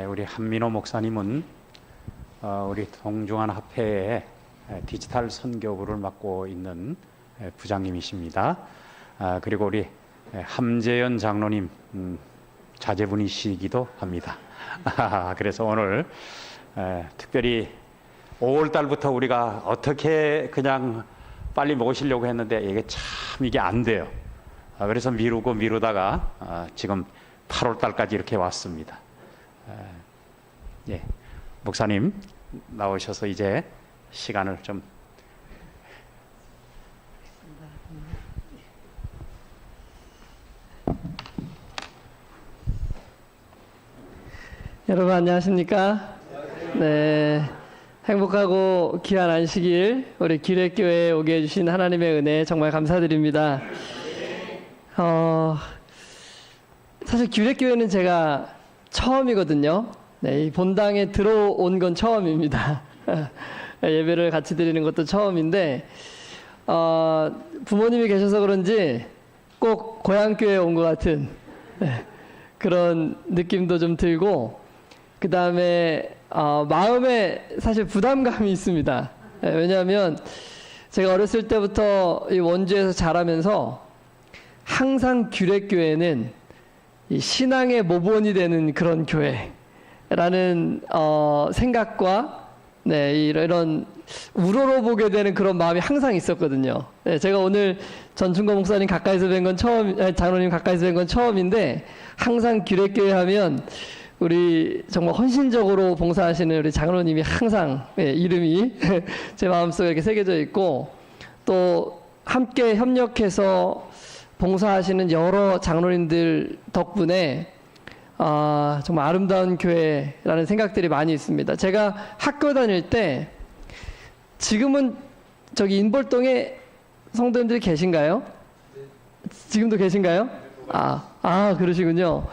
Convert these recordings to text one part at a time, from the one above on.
우리 한민호 목사님은 우리 동중한 합회의 디지털 선교부를 맡고 있는 부장님이십니다. 그리고 우리 함재현 장로님 자제분이시기도 합니다. 그래서 오늘 특별히 5월 달부터 우리가 어떻게 그냥 빨리 모시려고 했는데 이게 안 돼요. 그래서 미루다가 지금 8월 달까지 이렇게 왔습니다. 예, 목사님 나오셔서 이제 시간을 좀 여러분 안녕하십니까? 네, 행복하고 귀한 안식일 우리 기획교회에 오게 해주신 하나님의 은혜 정말 감사드립니다. 사실 기획교회는 제가 처음이거든요. 네, 이 본당에 들어온 건 처음입니다. 예배를 같이 드리는 것도 처음인데 부모님이 계셔서 그런지 꼭 고향교회에 온 것 같은 그런 느낌도 좀 들고, 그 다음에 마음에 사실 부담감이 있습니다. 왜냐하면 제가 어렸을 때부터 이 원주에서 자라면서 항상 규례교회는 이 신앙의 모본이 되는 그런 교회라는 생각과 이런 우러러보게 되는 그런 마음이 항상 있었거든요. 제가 오늘 전충거 목사님 가까이서 뵌 건 장로님 가까이서 뵌 건 처음인데, 항상 규례교회 하면 우리 정말 헌신적으로 봉사하시는 우리 장로님이 항상 이름이 제 마음속에 이렇게 새겨져 있고, 또 함께 협력해서 봉사하시는 여러 장로님들 덕분에 정말 아름다운 교회라는 생각들이 많이 있습니다. 제가 학교 다닐 때, 지금은 저기 인볼동에 성도님들이 계신가요? 지금도 계신가요? 그러시군요.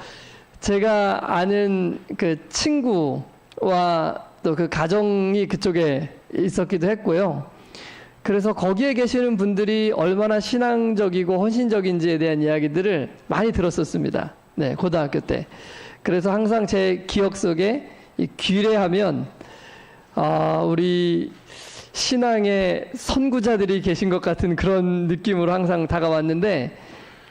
제가 아는 그 친구와 또 그 가정이 그쪽에 있었기도 했고요. 그래서 거기에 계시는 분들이 얼마나 신앙적이고 헌신적인지에 대한 이야기들을 많이 들었었습니다. 네, 고등학교 때. 그래서 항상 제 기억 속에 이 귀례하면 우리 신앙의 선구자들이 계신 것 같은 그런 느낌으로 항상 다가왔는데,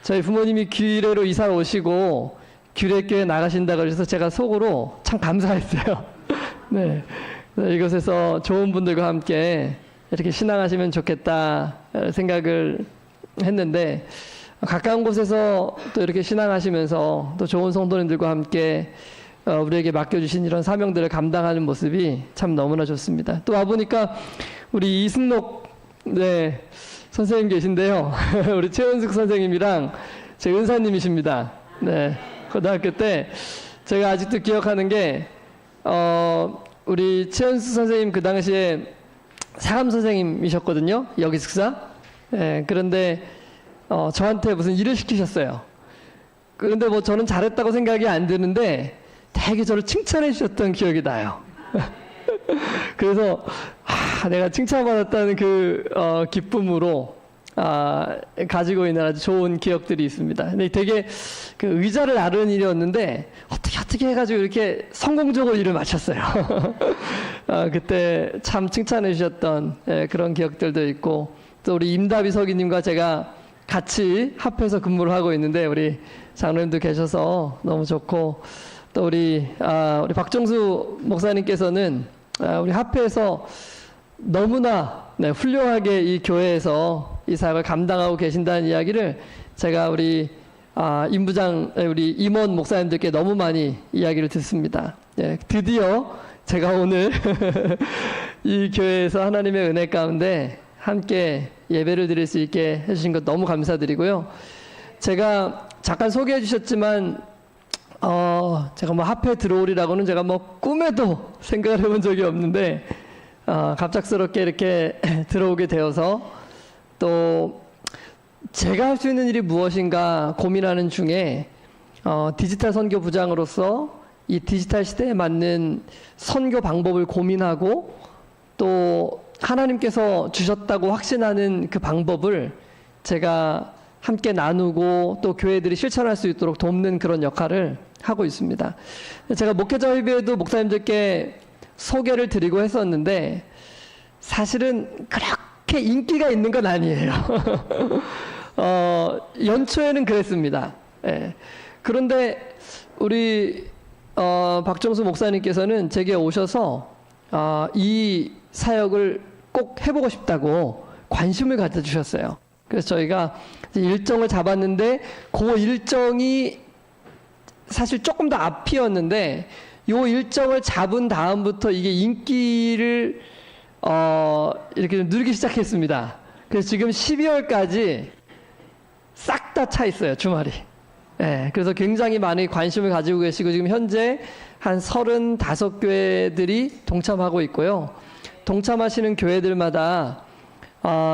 저희 부모님이 귀례로 이사 오시고 규례교회 나가신다고 해서 제가 속으로 참 감사했어요. 네, 이곳에서 좋은 분들과 함께 이렇게 신앙하시면 좋겠다 생각을 했는데, 가까운 곳에서 또 이렇게 신앙하시면서 또 좋은 성도님들과 함께 우리에게 맡겨주신 이런 사명들을 감당하는 모습이 참 너무나 좋습니다. 또 와보니까 우리 이승록 선생님 계신데요. 우리 최은숙 선생님이랑 제 은사님이십니다. 네, 고등학교 때 제가 아직도 기억하는 게 우리 최은숙 선생님 그 당시에 사감 선생님이셨거든요. 여기숙사. 네, 그런데 저한테 무슨 일을 시키셨어요. 그런데 뭐 저는 잘했다고 생각이 안 드는데 되게 저를 칭찬해 주셨던 기억이 나요. 그래서 내가 칭찬받았다는 그 기쁨으로 가지고 있는 아주 좋은 기억들이 있습니다. 근데 되게 그 의자를 나르는 일이었는데 어떻게 해가지고 이렇게 성공적으로 일을 마쳤어요. 그때 참 칭찬해 주셨던 그런 기억들도 있고, 또 우리 임다비 서기님과 제가 같이 합해서 근무를 하고 있는데 우리 장로님도 계셔서 너무 좋고, 또 우리 박정수 목사님께서는 우리 합회에서 너무나 훌륭하게 이 교회에서 이 사역을 감당하고 계신다는 이야기를 제가 우리 우리 임원 목사님들께 너무 많이 이야기를 듣습니다. 드디어 제가 오늘 이 교회에서 하나님의 은혜 가운데 함께 예배를 드릴 수 있게 해주신 것 너무 감사드리고요. 제가 잠깐 소개해 주셨지만 제가 뭐 합회 들어오리라고는 제가 뭐 꿈에도 생각을 해본 적이 없는데 갑작스럽게 이렇게 들어오게 되어서, 또 제가 할 수 있는 일이 무엇인가 고민하는 중에 디지털 선교 부장으로서 이 디지털 시대에 맞는 선교 방법을 고민하고, 또 하나님께서 주셨다고 확신하는 그 방법을 제가 함께 나누고 또 교회들이 실천할 수 있도록 돕는 그런 역할을 하고 있습니다. 제가 목회자 회의에도 목사님들께 소개를 드리고 했었는데 사실은 그렇게 인기가 있는 건 아니에요. 연초에는 그랬습니다. 예. 그런데 우리 박정수 목사님께서는 제게 오셔서 이 사역을 꼭 해보고 싶다고 관심을 가져주셨어요. 그래서 저희가 일정을 잡았는데 그 일정이 사실 조금 더 앞이었는데 요 일정을 잡은 다음부터 이게 인기를 이렇게 좀 누리기 시작했습니다. 그래서 지금 12월까지 싹 다 차 있어요, 주말이. 예, 그래서 굉장히 많이 관심을 가지고 계시고 지금 현재 한 35교회들이 동참하고 있고요. 동참하시는 교회들마다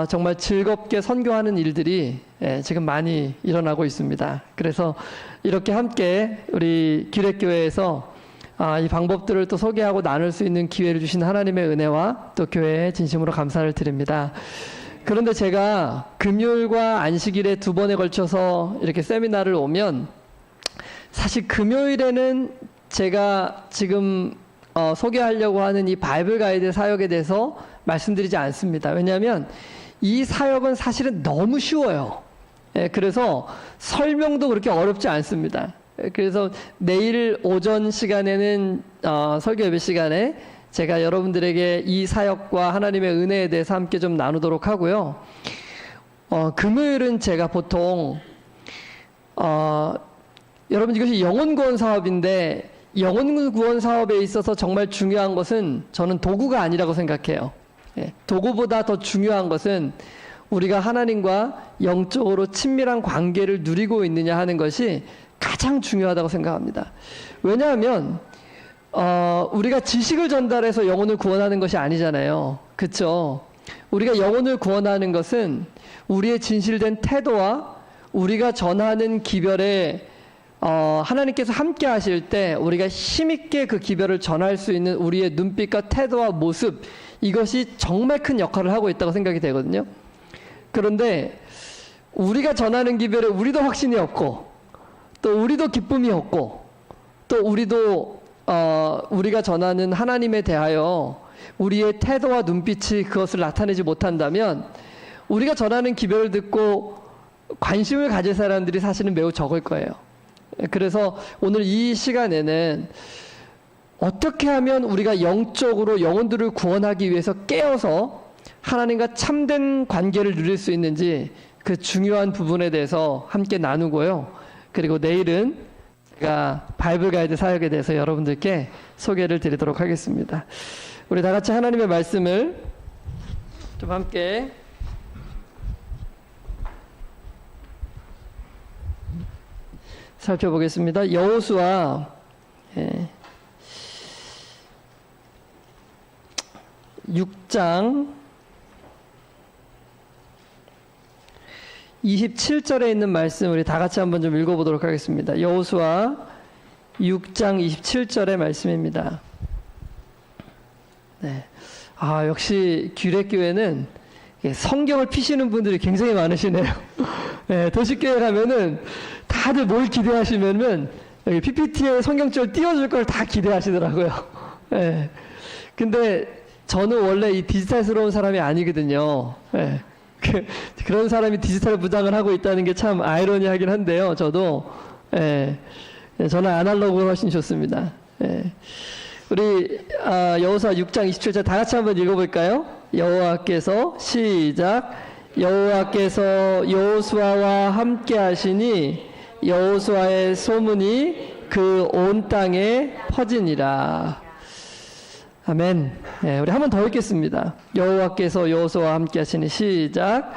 정말 즐겁게 선교하는 일들이 지금 많이 일어나고 있습니다. 그래서 이렇게 함께 우리 기획교회에서 이 방법들을 또 소개하고 나눌 수 있는 기회를 주신 하나님의 은혜와 또 교회에 진심으로 감사를 드립니다. 그런데 제가 금요일과 안식일에 2번에 걸쳐서 이렇게 세미나를 오면 사실 금요일에는 제가 지금 소개하려고 하는 이 바이블 가이드 사역에 대해서 말씀드리지 않습니다. 왜냐하면 이 사역은 사실은 너무 쉬워요. 그래서 설명도 그렇게 어렵지 않습니다. 그래서 내일 오전 시간에는 설교 예배 시간에 제가 여러분들에게 이 사역과 하나님의 은혜에 대해서 함께 좀 나누도록 하고요. 금요일은 제가 보통 여러분 이것이 영혼구원 사업인데 영혼구원 사업에 있어서 정말 중요한 것은 저는 도구가 아니라고 생각해요. 도구보다 더 중요한 것은 우리가 하나님과 영적으로 친밀한 관계를 누리고 있느냐 하는 것이 가장 중요하다고 생각합니다. 왜냐하면 우리가 지식을 전달해서 영혼을 구원하는 것이 아니잖아요. 그렇죠? 우리가 영혼을 구원하는 것은 우리의 진실된 태도와 우리가 전하는 기별에 하나님께서 함께 하실 때 우리가 힘있게 그 기별을 전할 수 있는 우리의 눈빛과 태도와 모습, 이것이 정말 큰 역할을 하고 있다고 생각이 되거든요. 그런데 우리가 전하는 기별에 우리도 확신이 없고 또 우리도 기쁨이 없고 또 우리도 우리가 전하는 하나님에 대하여 우리의 태도와 눈빛이 그것을 나타내지 못한다면 우리가 전하는 기별을 듣고 관심을 가질 사람들이 사실은 매우 적을 거예요. 그래서 오늘 이 시간에는 어떻게 하면 우리가 영적으로 영혼들을 구원하기 위해서 깨어서 하나님과 참된 관계를 누릴 수 있는지 그 중요한 부분에 대해서 함께 나누고요. 그리고 내일은 제가 바이블 가이드 사역에 대해서 여러분들께 소개를 드리도록 하겠습니다. 우리 다 같이 하나님의 말씀을 좀 함께 살펴보겠습니다. 여호수아 6장 27절에 있는 말씀 우리 다 같이 한번 좀 읽어보도록 하겠습니다. 여호수아 6장 27절의 말씀입니다. 네. 역시 규례교회는 성경을 피시는 분들이 굉장히 많으시네요. 네, 도시교회 가면은 다들 뭘 기대하시면은 여기 PPT에 성경줄 띄워줄 걸 다 기대하시더라고요. 네. 근데 저는 원래 이 디지털스러운 사람이 아니거든요. 네. 그런 사람이 디지털 무장을 하고 있다는 게 참 아이러니하긴 한데요. 저도 저는 아날로그가 훨씬 좋습니다. 우리 여호수아 6장 27절 다 같이 한번 읽어볼까요? 여호와께서 시작. 여호와께서 여호수아와 함께 하시니 여호수아의 소문이 그 온 땅에 퍼지니라. 아멘. 우리 한 번 더 읽겠습니다. 여호와께서 여호수아와 함께 하시니 시작.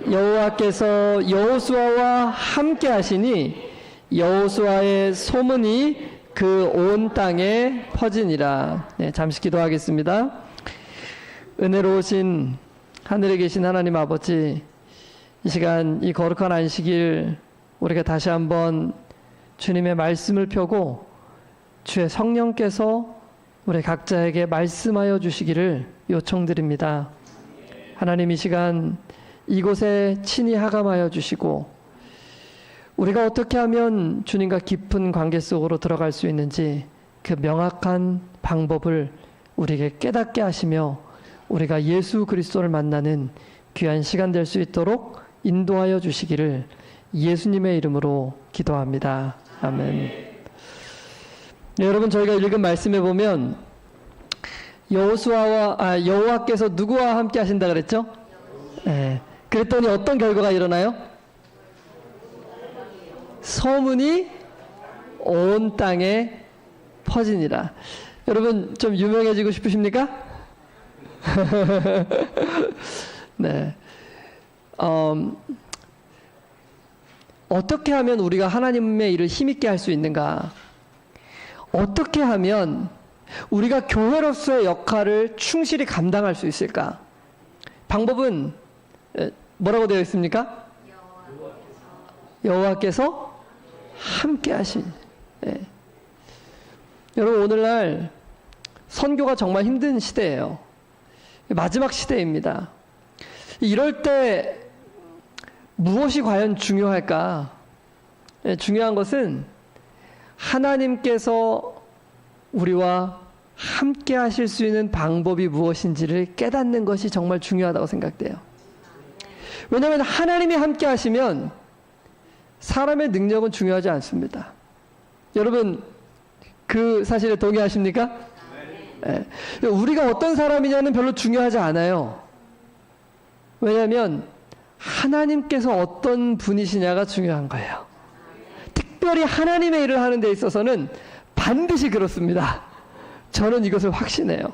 여호와께서 여호수아와 함께 하시니 여호수아의 소문이 그 온 땅에 퍼지니라. 잠시 기도하겠습니다. 은혜로우신 하늘에 계신 하나님 아버지, 이 시간 이 거룩한 안식일 우리가 다시 한번 주님의 말씀을 펴고 주의 성령께서 우리 각자에게 말씀하여 주시기를 요청드립니다. 하나님 이 시간 이곳에 친히 하감하여 주시고 우리가 어떻게 하면 주님과 깊은 관계 속으로 들어갈 수 있는지 그 명확한 방법을 우리에게 깨닫게 하시며 우리가 예수 그리스도를 만나는 귀한 시간 될 수 있도록 인도하여 주시기를 예수님의 이름으로 기도합니다. 아멘. 네, 여러분, 저희가 읽은 말씀에 보면 여호와께서 누구와 함께 하신다 그랬죠? 네. 그랬더니 어떤 결과가 일어나요? 소문이 온 땅에 퍼지니라. 여러분, 좀 유명해지고 싶으십니까? 네. 어떻게 하면 우리가 하나님의 일을 힘있게 할 수 있는가? 어떻게 하면 우리가 교회로서의 역할을 충실히 감당할 수 있을까? 방법은 뭐라고 되어 있습니까? 여호와께서 함께 하신. 네. 여러분, 오늘날 선교가 정말 힘든 시대예요. 마지막 시대입니다. 이럴 때 무엇이 과연 중요할까? 중요한 것은 하나님께서 우리와 함께 하실 수 있는 방법이 무엇인지를 깨닫는 것이 정말 중요하다고 생각돼요. 왜냐하면 하나님이 함께 하시면 사람의 능력은 중요하지 않습니다. 여러분, 그 사실에 동의하십니까? 네. 우리가 어떤 사람이냐는 별로 중요하지 않아요. 왜냐하면 하나님께서 어떤 분이시냐가 중요한 거예요. 특별히 하나님의 일을 하는 데 있어서는 반드시 그렇습니다. 저는 이것을 확신해요.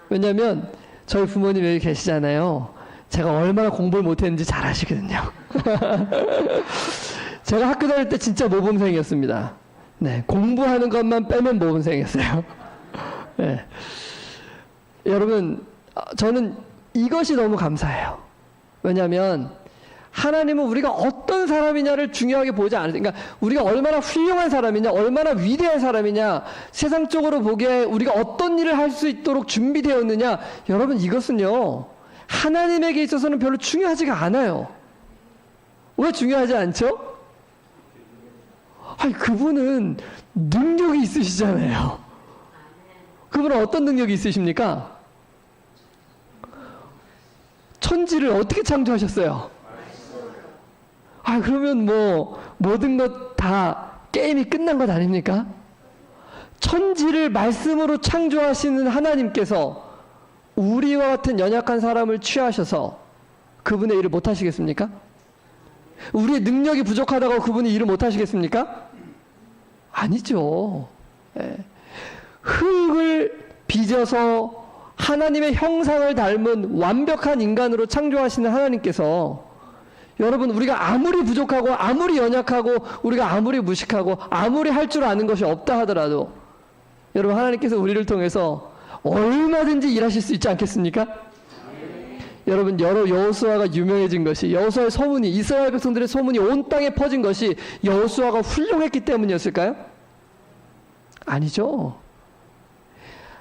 왜냐하면 저희 부모님 여기 계시잖아요. 제가 얼마나 공부를 못했는지 잘 아시거든요. 제가 학교 다닐 때 진짜 모범생이었습니다. 네, 공부하는 것만 빼면 모범생이었어요. 네. 여러분, 저는 이것이 너무 감사해요. 왜냐하면 하나님은 우리가 어떤 사람이냐를 중요하게 보지 않으세요. 그러니까 우리가 얼마나 훌륭한 사람이냐, 얼마나 위대한 사람이냐, 세상적으로 보기에 우리가 어떤 일을 할 수 있도록 준비되었느냐, 여러분, 이것은요 하나님에게 있어서는 별로 중요하지가 않아요. 왜 중요하지 않죠? 아니, 그분은 능력이 있으시잖아요. 그분은 어떤 능력이 있으십니까? 천지를 어떻게 창조하셨어요? 아, 그러면 뭐 모든 것 다 게임이 끝난 것 아닙니까? 천지를 말씀으로 창조하시는 하나님께서 우리와 같은 연약한 사람을 취하셔서 그분의 일을 못 하시겠습니까? 우리의 능력이 부족하다고 그분이 일을 못 하시겠습니까? 아니죠. 예. 흙을 빚어서 하나님의 형상을 닮은 완벽한 인간으로 창조하시는 하나님께서, 여러분, 우리가 아무리 부족하고 아무리 연약하고 우리가 아무리 무식하고 아무리 할 줄 아는 것이 없다 하더라도 여러분, 하나님께서 우리를 통해서 얼마든지 일하실 수 있지 않겠습니까? 여러분, 여호수아가 유명해진 것이, 여호수아의 소문이, 이스라엘 백성들의 소문이 온 땅에 퍼진 것이 여호수아가 훌륭했기 때문이었을까요? 아니죠.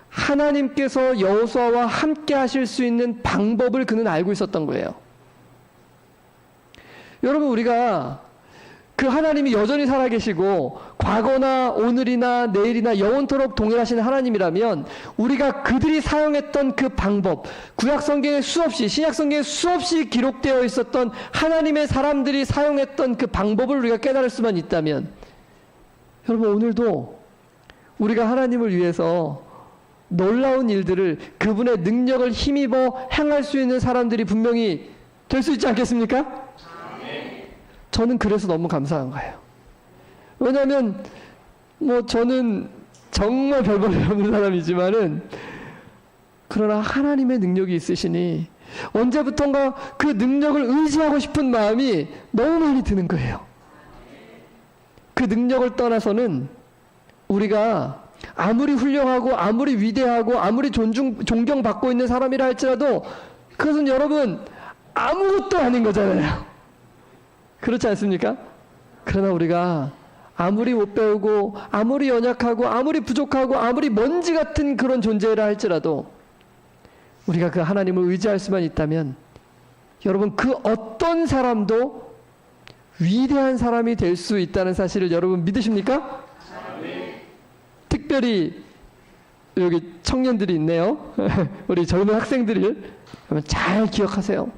하나님께서 여호수아와 함께 하실 수 있는 방법을 그는 알고 있었던 거예요. 여러분, 우리가 그 하나님이 여전히 살아계시고 과거나 오늘이나 내일이나 영원토록 동일하신 하나님이라면 우리가 그들이 사용했던 그 방법, 구약성경에 수없이, 신약성경에 수없이 기록되어 있었던 하나님의 사람들이 사용했던 그 방법을 우리가 깨달을 수만 있다면, 여러분, 오늘도 우리가 하나님을 위해서 놀라운 일들을, 그분의 능력을 힘입어 행할 수 있는 사람들이 분명히 될 수 있지 않겠습니까? 저는 그래서 너무 감사한 거예요. 왜냐하면 뭐 저는 정말 별볼이 없는 사람이지만은, 그러나 하나님의 능력이 있으시니 언제부턴가 그 능력을 의지하고 싶은 마음이 너무 많이 드는 거예요. 그 능력을 떠나서는 우리가 아무리 훌륭하고 아무리 위대하고 아무리 존경받고 있는 사람이라 할지라도 그것은 여러분 아무것도 아닌 거잖아요. 그렇지 않습니까? 그러나 우리가 아무리 못 배우고 아무리 연약하고 아무리 부족하고 아무리 먼지 같은 그런 존재라 할지라도 우리가 그 하나님을 의지할 수만 있다면, 여러분, 그 어떤 사람도 위대한 사람이 될 수 있다는 사실을 여러분 믿으십니까? 특별히 여기 청년들이 있네요. 우리 젊은 학생들을 여러분 잘 기억하세요.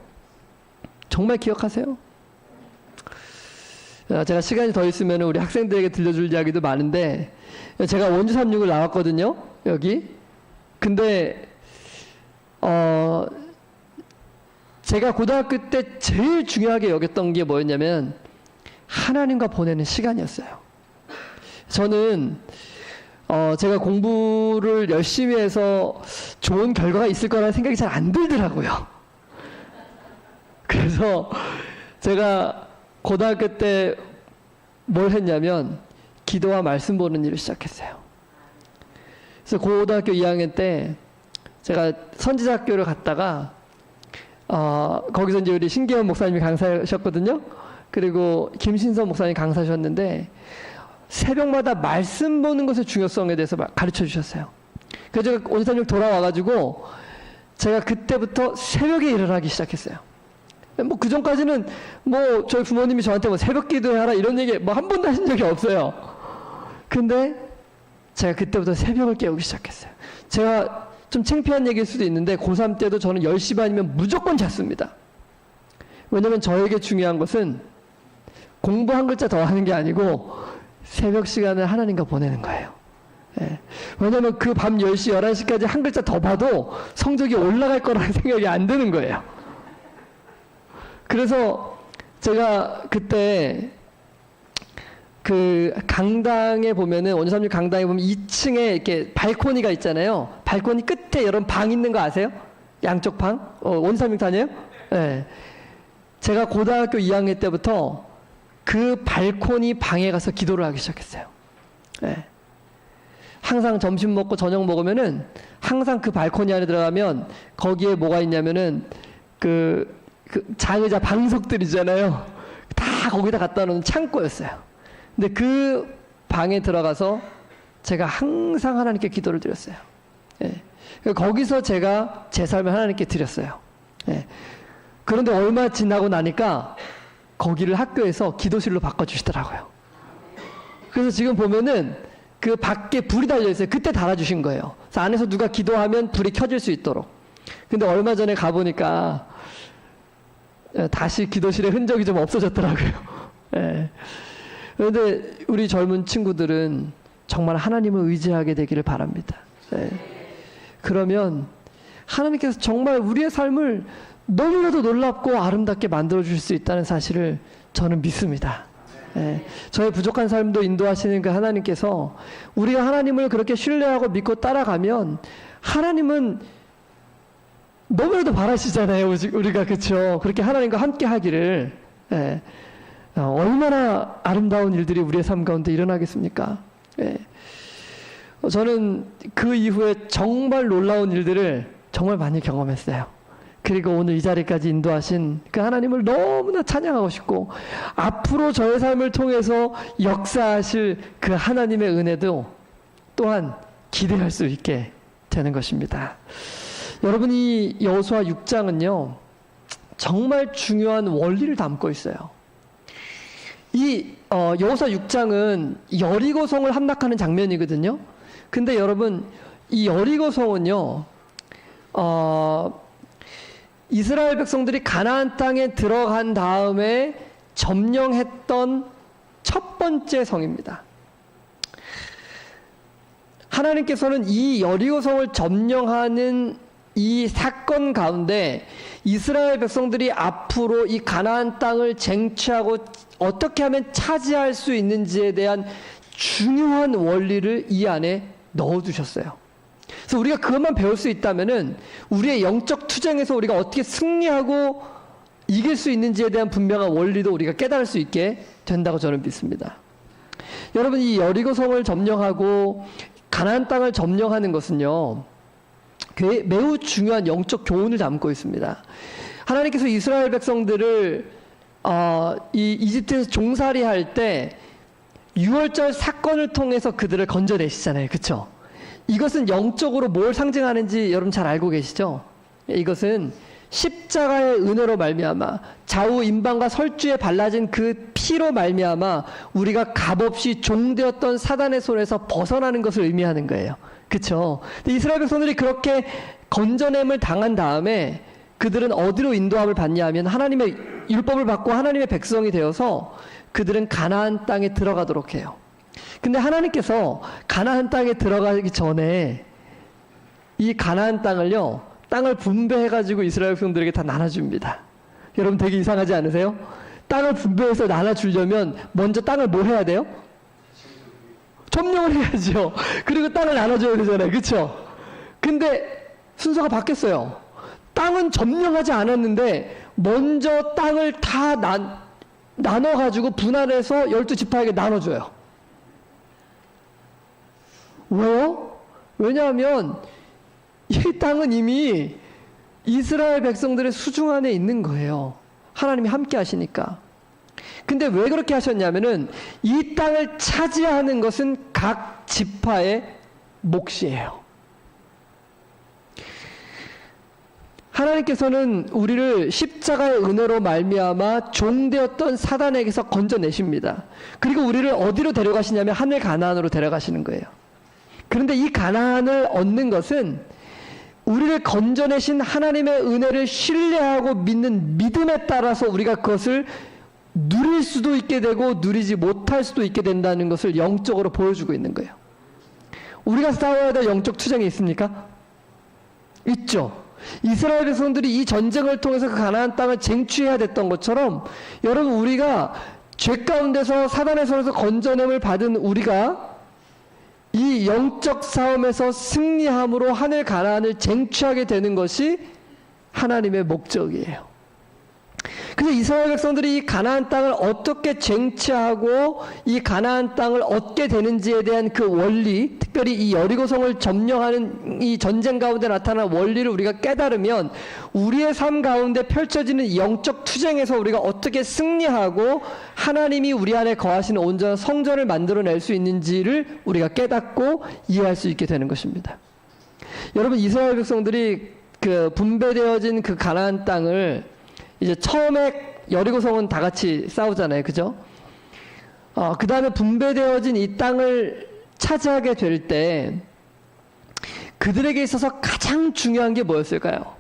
정말 기억하세요. 제가 시간이 더 있으면 우리 학생들에게 들려줄 이야기도 많은데, 제가 원주 36을 나왔거든요, 여기. 근데 제가 고등학교 때 제일 중요하게 여겼던 게 뭐였냐면 하나님과 보내는 시간이었어요. 저는 제가 공부를 열심히 해서 좋은 결과가 있을 거라는 생각이 잘 안 들더라고요. 그래서 제가 고등학교 때 뭘 했냐면 기도와 말씀 보는 일을 시작했어요. 그래서 고등학교 2학년 때 제가 선지자학교를 갔다가 거기서 이제 우리 신기현 목사님이 강사하셨거든요. 그리고 김신선 목사님이 강사하셨는데 새벽마다 말씀 보는 것의 중요성에 대해서 가르쳐 주셨어요. 그래서 제가 원산역 돌아와가지고 제가 그때부터 새벽에 일어나기 시작했어요. 뭐 그 전까지는 뭐 저희 부모님이 저한테 뭐 새벽 기도해라 이런 얘기 뭐 한 번도 하신 적이 없어요. 근데 제가 그때부터 새벽을 깨우기 시작했어요. 제가 좀 창피한 얘기일 수도 있는데 고3 때도 저는 10시 반이면 무조건 잤습니다. 왜냐면 저에게 중요한 것은 공부 한 글자 더 하는 게 아니고 새벽 시간을 하나님과 보내는 거예요. 예. 왜냐면 그 밤 10시, 11시까지 한 글자 더 봐도 성적이 올라갈 거라는 생각이 안 드는 거예요. 그래서 제가 그때 그 강당에 보면은 원주36 강당에 보면 2층에 이렇게 발코니가 있잖아요. 발코니 끝에 여러분 방 있는 거 아세요? 양쪽 방? 원주36 다녀요? 네. 제가 고등학교 2학년 때부터 그 발코니 방에 가서 기도를 하기 시작했어요. 네. 항상 점심 먹고 저녁 먹으면은 항상 그 발코니 안에 들어가면 거기에 뭐가 있냐면은 그 장의자 방석들이잖아요. 다 거기다 갖다 놓은 창고였어요. 근데 그 방에 들어가서 제가 항상 하나님께 기도를 드렸어요. 예. 거기서 제가 제 삶을 하나님께 드렸어요. 예. 그런데 얼마 지나고 나니까 거기를 학교에서 기도실로 바꿔주시더라고요. 그래서 지금 보면은 그 밖에 불이 달려있어요. 그때 달아주신 거예요. 그래서 안에서 누가 기도하면 불이 켜질 수 있도록. 근데 얼마 전에 가보니까 다시 기도실의 흔적이 좀 없어졌더라고요. 예. 그런데 우리 젊은 친구들은 정말 하나님을 의지하게 되기를 바랍니다. 예. 그러면 하나님께서 정말 우리의 삶을 너무나도 놀랍고 아름답게 만들어 주실 수 있다는 사실을 저는 믿습니다. 예. 저의 부족한 삶도 인도하시는 그 하나님께서 우리가 하나님을 그렇게 신뢰하고 믿고 따라가면 하나님은 너무나도 바라시잖아요. 우리가 그렇죠. 그렇게 하나님과 함께 하기를. 예. 얼마나 아름다운 일들이 우리의 삶 가운데 일어나겠습니까? 예. 저는 그 이후에 정말 놀라운 일들을 정말 많이 경험했어요. 그리고 오늘 이 자리까지 인도하신 그 하나님을 너무나 찬양하고 싶고 앞으로 저의 삶을 통해서 역사하실 그 하나님의 은혜도 또한 기대할 수 있게 되는 것입니다. 여러분, 이 여호수아 6장은요 정말 중요한 원리를 담고 있어요. 이 여호수아 6장은 여리고성을 함락하는 장면이거든요. 근데 여러분, 이 여리고성은요 이스라엘 백성들이 가나안 땅에 들어간 다음에 점령했던 첫 번째 성입니다. 하나님께서는 이 여리고성을 점령하는 이 사건 가운데 이스라엘 백성들이 앞으로 이 가나안 땅을 쟁취하고 어떻게 하면 차지할 수 있는지에 대한 중요한 원리를 이 안에 넣어두셨어요. 그래서 우리가 그것만 배울 수 있다면은 우리의 영적 투쟁에서 우리가 어떻게 승리하고 이길 수 있는지에 대한 분명한 원리도 우리가 깨달을 수 있게 된다고 저는 믿습니다. 여러분, 이 여리고성을 점령하고 가나안 땅을 점령하는 것은요 매우 중요한 영적 교훈을 담고 있습니다. 하나님께서 이스라엘 백성들을 이 이집트에서 종살이할 때 6월절 사건을 통해서 그들을 건져내시잖아요. 그렇죠? 이것은 영적으로 뭘 상징하는지 여러분 잘 알고 계시죠? 이것은 십자가의 은혜로 말미암아 좌우 임방과 설주에 발라진 그 피로 말미암아 우리가 값없이 종되었던 사단의 손에서 벗어나는 것을 의미하는 거예요. 그렇죠? 이스라엘 백성들이 그렇게 건져냄을 당한 다음에 그들은 어디로 인도함을 받냐 하면 하나님의 율법을 받고 하나님의 백성이 되어서 그들은 가나안 땅에 들어가도록 해요. 근데 하나님께서 가나안 땅에 들어가기 전에 이 가나안 땅을요, 땅을 분배해가지고 이스라엘 백성들에게 다 나눠줍니다. 여러분 되게 이상하지 않으세요? 땅을 분배해서 나눠주려면 먼저 땅을 뭐 해야 돼요? 점령을 해야죠. 그리고 땅을 나눠줘야 되잖아요. 그렇죠? 근데 순서가 바뀌었어요. 땅은 점령하지 않았는데 먼저 땅을 다 나눠가지고 분할해서 12지파에게 나눠줘요. 왜요? 왜냐하면 이 땅은 이미 이스라엘 백성들의 수중 안에 있는 거예요. 하나님이 함께 하시니까. 근데 왜 그렇게 하셨냐면은 이 땅을 차지하는 것은 각 지파의 몫이에요. 하나님께서는 우리를 십자가의 은혜로 말미암아 종되었던 사단에게서 건져내십니다. 그리고 우리를 어디로 데려가시냐면 하늘 가나안으로 데려가시는 거예요. 그런데 이 가나안을 얻는 것은 우리를 건져내신 하나님의 은혜를 신뢰하고 믿는 믿음에 따라서 우리가 그것을 누릴 수도 있게 되고 누리지 못할 수도 있게 된다는 것을 영적으로 보여주고 있는 거예요. 우리가 싸워야 될 영적 투쟁이 있습니까? 있죠. 이스라엘 백성들이 이 전쟁을 통해서 그 가나안 땅을 쟁취해야 됐던 것처럼 여러분 우리가 죄 가운데서 사단의 손에서 건져냄을 받은 우리가 이 영적 싸움에서 승리함으로 하늘 가나안을 쟁취하게 되는 것이 하나님의 목적이에요. 그래서 이스라엘 백성들이 이 가나안 땅을 어떻게 쟁취하고 이 가나안 땅을 얻게 되는지에 대한 그 원리, 특별히 이 여리고성을 점령하는 이 전쟁 가운데 나타나는 원리를 우리가 깨달으면 우리의 삶 가운데 펼쳐지는 영적 투쟁에서 우리가 어떻게 승리하고 하나님이 우리 안에 거하시는 온전한 성전을 만들어낼 수 있는지를 우리가 깨닫고 이해할 수 있게 되는 것입니다. 여러분 이스라엘 백성들이 그 분배되어진 그 가나안 땅을 이제 처음에 여리고성은 다 같이 싸우잖아요. 그죠? 그 다음에 분배되어진 이 땅을 차지하게 될 때 그들에게 있어서 가장 중요한 게 뭐였을까요?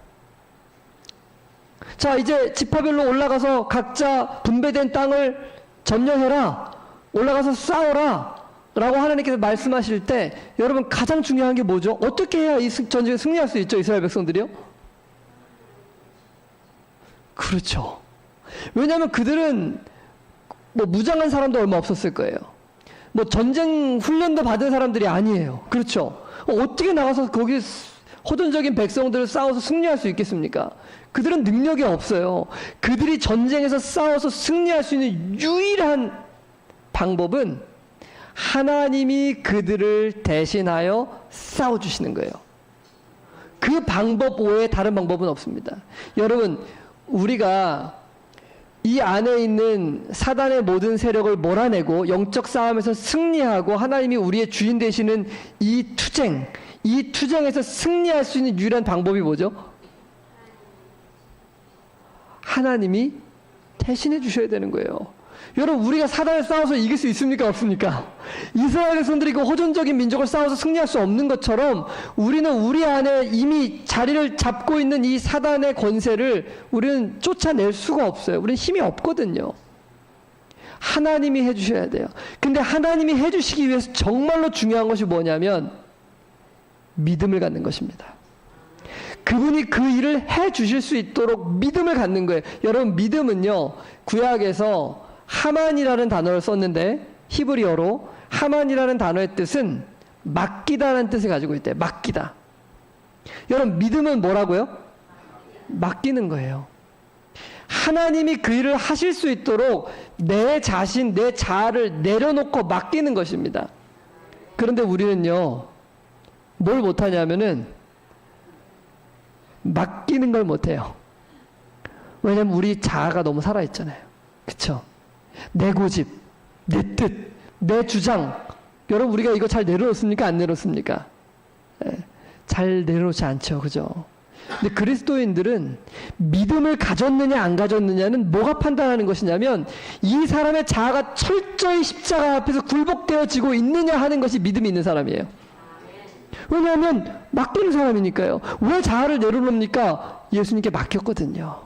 자, 이제 지파별로 올라가서 각자 분배된 땅을 점령해라. 올라가서 싸워라. 라고 하나님께서 말씀하실 때 여러분 가장 중요한 게 뭐죠? 어떻게 해야 이 전쟁에 승리할 수 있죠? 이스라엘 백성들이요? 그렇죠. 왜냐하면 그들은 뭐 무장한 사람도 얼마 없었을 거예요. 뭐 전쟁 훈련도 받은 사람들이 아니에요. 그렇죠. 어떻게 나가서 거기 호전적인 백성들을 싸워서 승리할 수 있겠습니까? 그들은 능력이 없어요. 그들이 전쟁에서 싸워서 승리할 수 있는 유일한 방법은 하나님이 그들을 대신하여 싸워주시는 거예요. 그 방법 외에 다른 방법은 없습니다. 여러분 우리가 이 안에 있는 사단의 모든 세력을 몰아내고 영적 싸움에서 승리하고 하나님이 우리의 주인 되시는 이 투쟁에서 승리할 수 있는 유일한 방법이 뭐죠? 하나님이 대신해 주셔야 되는 거예요. 여러분 우리가 사단을 싸워서 이길 수 있습니까? 없습니까? 이스라엘 백성들이 그 호전적인 민족을 싸워서 승리할 수 없는 것처럼 우리는 우리 안에 이미 자리를 잡고 있는 이 사단의 권세를 우리는 쫓아낼 수가 없어요. 우리는 힘이 없거든요. 하나님이 해주셔야 돼요. 근데 하나님이 해주시기 위해서 정말로 중요한 것이 뭐냐면 믿음을 갖는 것입니다. 그분이 그 일을 해주실 수 있도록 믿음을 갖는 거예요. 여러분 믿음은요 구약에서 하만이라는 단어를 썼는데 히브리어로 하만이라는 단어의 뜻은 맡기다라는 뜻을 가지고 있대요. 맡기다. 여러분 믿음은 뭐라고요? 맡기는 거예요. 하나님이 그 일을 하실 수 있도록 내 자신, 내 자아를 내려놓고 맡기는 것입니다. 그런데 우리는요 뭘 못하냐면은 맡기는 걸 못해요. 왜냐면 우리 자아가 너무 살아있잖아요. 그쵸? 내 고집, 내 뜻, 내 주장. 여러분 우리가 이거 잘 내려놓습니까? 안 내려놓습니까? 잘 내려놓지 않죠. 그죠? 근데 그리스도인들은 믿음을 가졌느냐 안 가졌느냐는 뭐가 판단하는 것이냐면 이 사람의 자아가 철저히 십자가 앞에서 굴복되어지고 있느냐 하는 것이 믿음이 있는 사람이에요. 왜냐하면 맡기는 사람이니까요. 왜 자아를 내려놓습니까? 예수님께 맡겼거든요.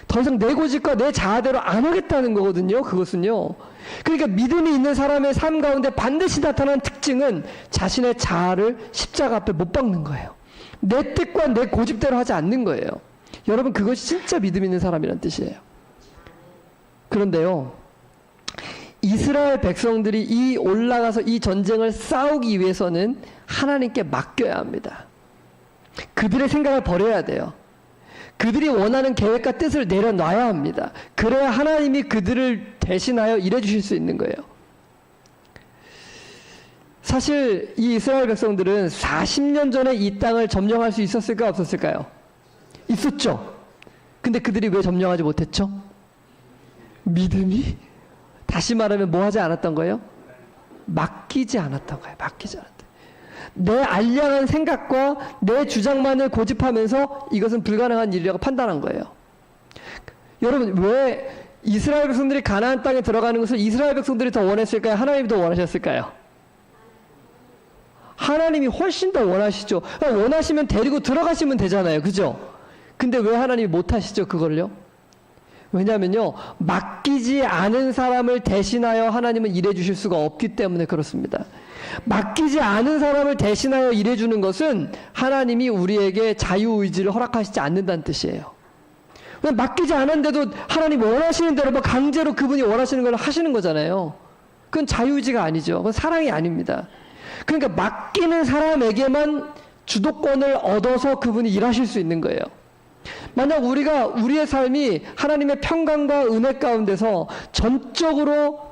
더 이상 내 고집과 내 자아대로 안 하겠다는 거거든요. 그것은요. 그러니까 믿음이 있는 사람의 삶 가운데 반드시 나타나는 특징은 자신의 자아를 십자가 앞에 못 박는 거예요. 내 뜻과 내 고집대로 하지 않는 거예요. 여러분, 그것이 진짜 믿음 있는 사람이란 뜻이에요. 그런데요, 이스라엘 백성들이 이 올라가서 이 전쟁을 싸우기 위해서는 하나님께 맡겨야 합니다. 그들의 생각을 버려야 돼요. 그들이 원하는 계획과 뜻을 내려놔야 합니다. 그래야 하나님이 그들을 대신하여 일해주실 수 있는 거예요. 사실 이 이스라엘 백성들은 40년 전에 이 땅을 점령할 수 있었을까 없었을까요? 있었죠. 근데 그들이 왜 점령하지 못했죠? 믿음이, 다시 말하면 뭐 하지 않았던 거예요? 맡기지 않았던 거예요. 맡기지 않았던 거예요. 내 알량한 생각과 내 주장만을 고집하면서 이것은 불가능한 일이라고 판단한 거예요. 여러분, 왜 이스라엘 백성들이 가나안 땅에 들어가는 것을 이스라엘 백성들이 더 원했을까요? 하나님이 더 원하셨을까요? 하나님이 훨씬 더 원하시죠. 원하시면 데리고 들어가시면 되잖아요. 그죠? 근데 왜 하나님이 못 하시죠? 그걸요? 왜냐면요, 맡기지 않은 사람을 대신하여 하나님은 일해 주실 수가 없기 때문에 그렇습니다. 맡기지 않은 사람을 대신하여 일해 주는 것은 하나님이 우리에게 자유의지를 허락하시지 않는다는 뜻이에요. 맡기지 않았는데도 하나님 원하시는 대로 뭐 강제로 그분이 원하시는 걸 하시는 거잖아요. 그건 자유의지가 아니죠. 그건 사랑이 아닙니다. 그러니까 맡기는 사람에게만 주도권을 얻어서 그분이 일하실 수 있는 거예요. 만약 우리가 우리의 삶이 하나님의 평강과 은혜 가운데서 전적으로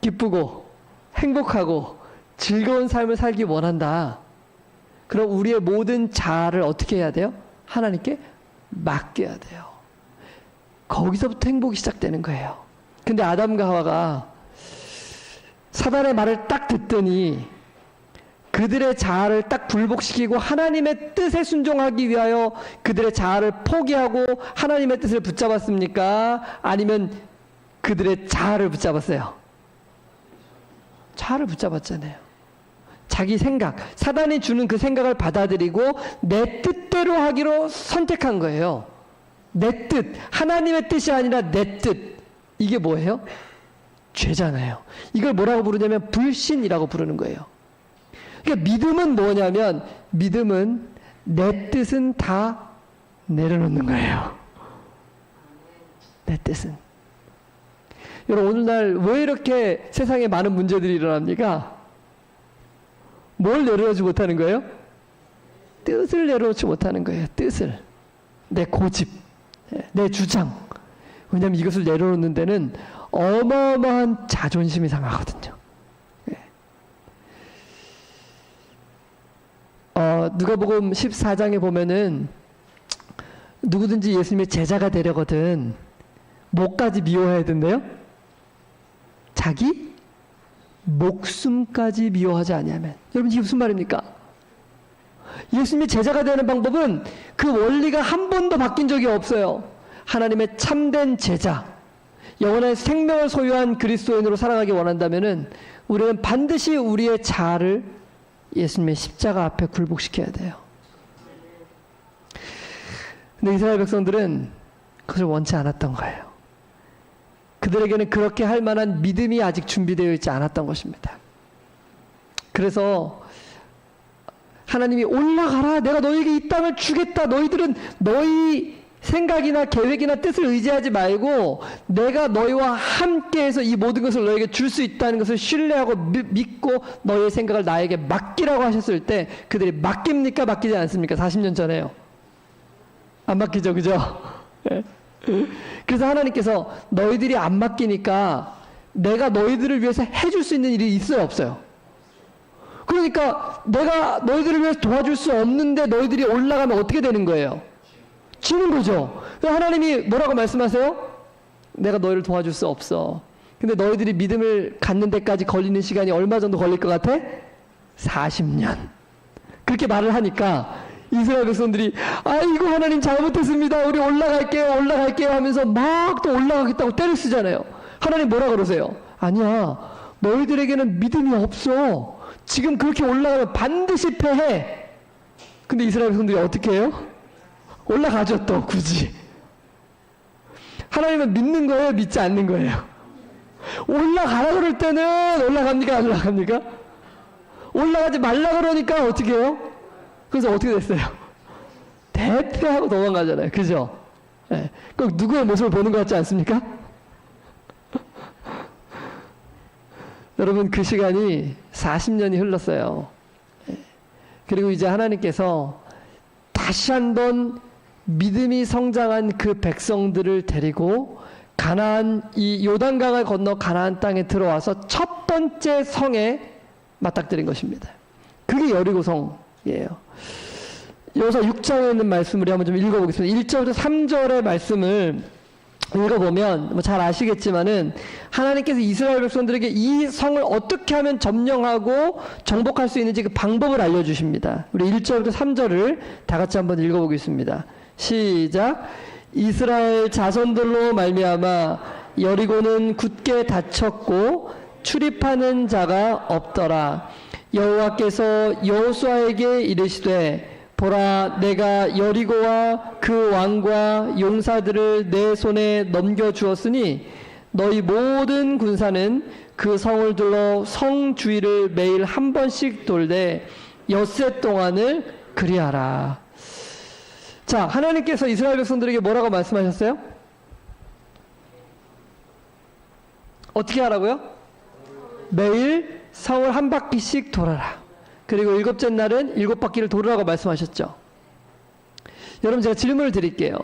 기쁘고 행복하고 즐거운 삶을 살기 원한다. 그럼 우리의 모든 자아를 어떻게 해야 돼요? 하나님께 맡겨야 돼요. 거기서부터 행복이 시작되는 거예요. 근데 아담과 하와가 사단의 말을 딱 듣더니 그들의 자아를 딱 굴복시키고 하나님의 뜻에 순종하기 위하여 그들의 자아를 포기하고 하나님의 뜻을 붙잡았습니까? 아니면 그들의 자아를 붙잡았어요? 자아를 붙잡았잖아요. 자기 생각, 사단이 주는 그 생각을 받아들이고 내 뜻대로 하기로 선택한 거예요. 내 뜻, 하나님의 뜻이 아니라 내 뜻. 이게 뭐예요? 죄잖아요. 이걸 뭐라고 부르냐면 불신이라고 부르는 거예요. 그러니까 믿음은 뭐냐면, 믿음은 내 뜻은 다 내려놓는 거예요. 내 뜻은. 여러분, 오늘날 왜 이렇게 세상에 많은 문제들이 일어납니까? 뭘 내려놓지 못하는 거예요? 뜻을 내려놓지 못하는 거예요. 뜻을. 내 고집, 내 주장. 왜냐하면 이것을 내려놓는 데는 어마어마한 자존심이 상하거든요. 누가복음 14장에 보면은 누구든지 예수님의 제자가 되려거든 뭐까지 미워해야 된대요? 자기 목숨까지 미워하지 아니하면. 여러분, 이게 무슨 말입니까? 예수님의 제자가 되는 방법은 그 원리가 한 번도 바뀐 적이 없어요. 하나님의 참된 제자, 영원한 생명을 소유한 그리스도인으로 살아가기 원한다면은 우리는 반드시 우리의 자아를 예수님의 십자가 앞에 굴복시켜야 돼요. 근데 이스라엘 백성들은 그것을 원치 않았던 거예요. 그들에게는 그렇게 할 만한 믿음이 아직 준비되어 있지 않았던 것입니다. 그래서 하나님이 올라가라, 내가 너희에게 이 땅을 주겠다, 너희들은 너희 생각이나 계획이나 뜻을 의지하지 말고 내가 너희와 함께해서 이 모든 것을 너에게 줄 수 있다는 것을 신뢰하고 믿고 너희의 생각을 나에게 맡기라고 하셨을 때 그들이 맡깁니까 맡기지 않습니까? 40년 전에요. 안 맡기죠, 그죠? 그래서 하나님께서 너희들이 안 맡기니까 내가 너희들을 위해서 해줄 수 있는 일이 있어요, 없어요? 그러니까 내가 너희들을 위해서 도와줄 수 없는데 너희들이 올라가면 어떻게 되는 거예요? 지는 거죠. 하나님이 뭐라고 말씀하세요? 내가 너희를 도와줄 수 없어. 근데 너희들이 믿음을 갖는 데까지 걸리는 시간이 얼마 정도 걸릴 것 같아? 40년. 그렇게 말을 하니까 이스라엘 백성들이 아이고 하나님 잘못했습니다. 우리 올라갈게요 하면서 막 또 올라가겠다고 때를 쓰잖아요. 하나님 뭐라 그러세요? 아니야. 너희들에게는 믿음이 없어. 지금 그렇게 올라가면 반드시 패해. 근데 이스라엘 백성들이 어떻게 해요? 올라가죠 또 굳이. 하나님은 믿는 거예요? 믿지 않는 거예요? 올라가라 그럴 때는 올라갑니까? 안 올라갑니까? 올라가지 말라 그러니까 어떻게 해요? 그래서 어떻게 됐어요? 대패하고 도망가잖아요. 그죠? 네. 꼭 누구의 모습을 보는 것 같지 않습니까? 여러분 그 시간이 40년이 흘렀어요. 네. 그리고 이제 하나님께서 다시 한번 믿음이 성장한 그 백성들을 데리고 가나안 이 요단강을 건너 가나안 땅에 들어와서 첫 번째 성에 맞닥뜨린 것입니다. 그게 여리고성이에요. 여기서 6장에 있는 말씀을 한번 좀 읽어보겠습니다. 1절부터 3절의 말씀을 읽어보면 뭐 잘 아시겠지만은 하나님께서 이스라엘 백성들에게 이 성을 어떻게 하면 점령하고 정복할 수 있는지 그 방법을 알려주십니다. 우리 1절부터 3절을 다 같이 한번 읽어보겠습니다. 시작. 이스라엘 자손들로 말미암아 여리고는 굳게 닫혔고 출입하는 자가 없더라. 여호와께서 여호수아에게 이르시되 보라 내가 여리고와 그 왕과 용사들을 내 손에 넘겨주었으니 너희 모든 군사는 그 성을 둘러 성 주위를 매일 한 번씩 돌되 엿새 동안을 그리하라. 자, 하나님께서 이스라엘 백성들에게 뭐라고 말씀하셨어요? 어떻게 하라고요? 매일 성을 한 바퀴씩 돌아라. 그리고 일곱째 날은 7바퀴를 돌으라고 말씀하셨죠. 여러분 제가 질문을 드릴게요.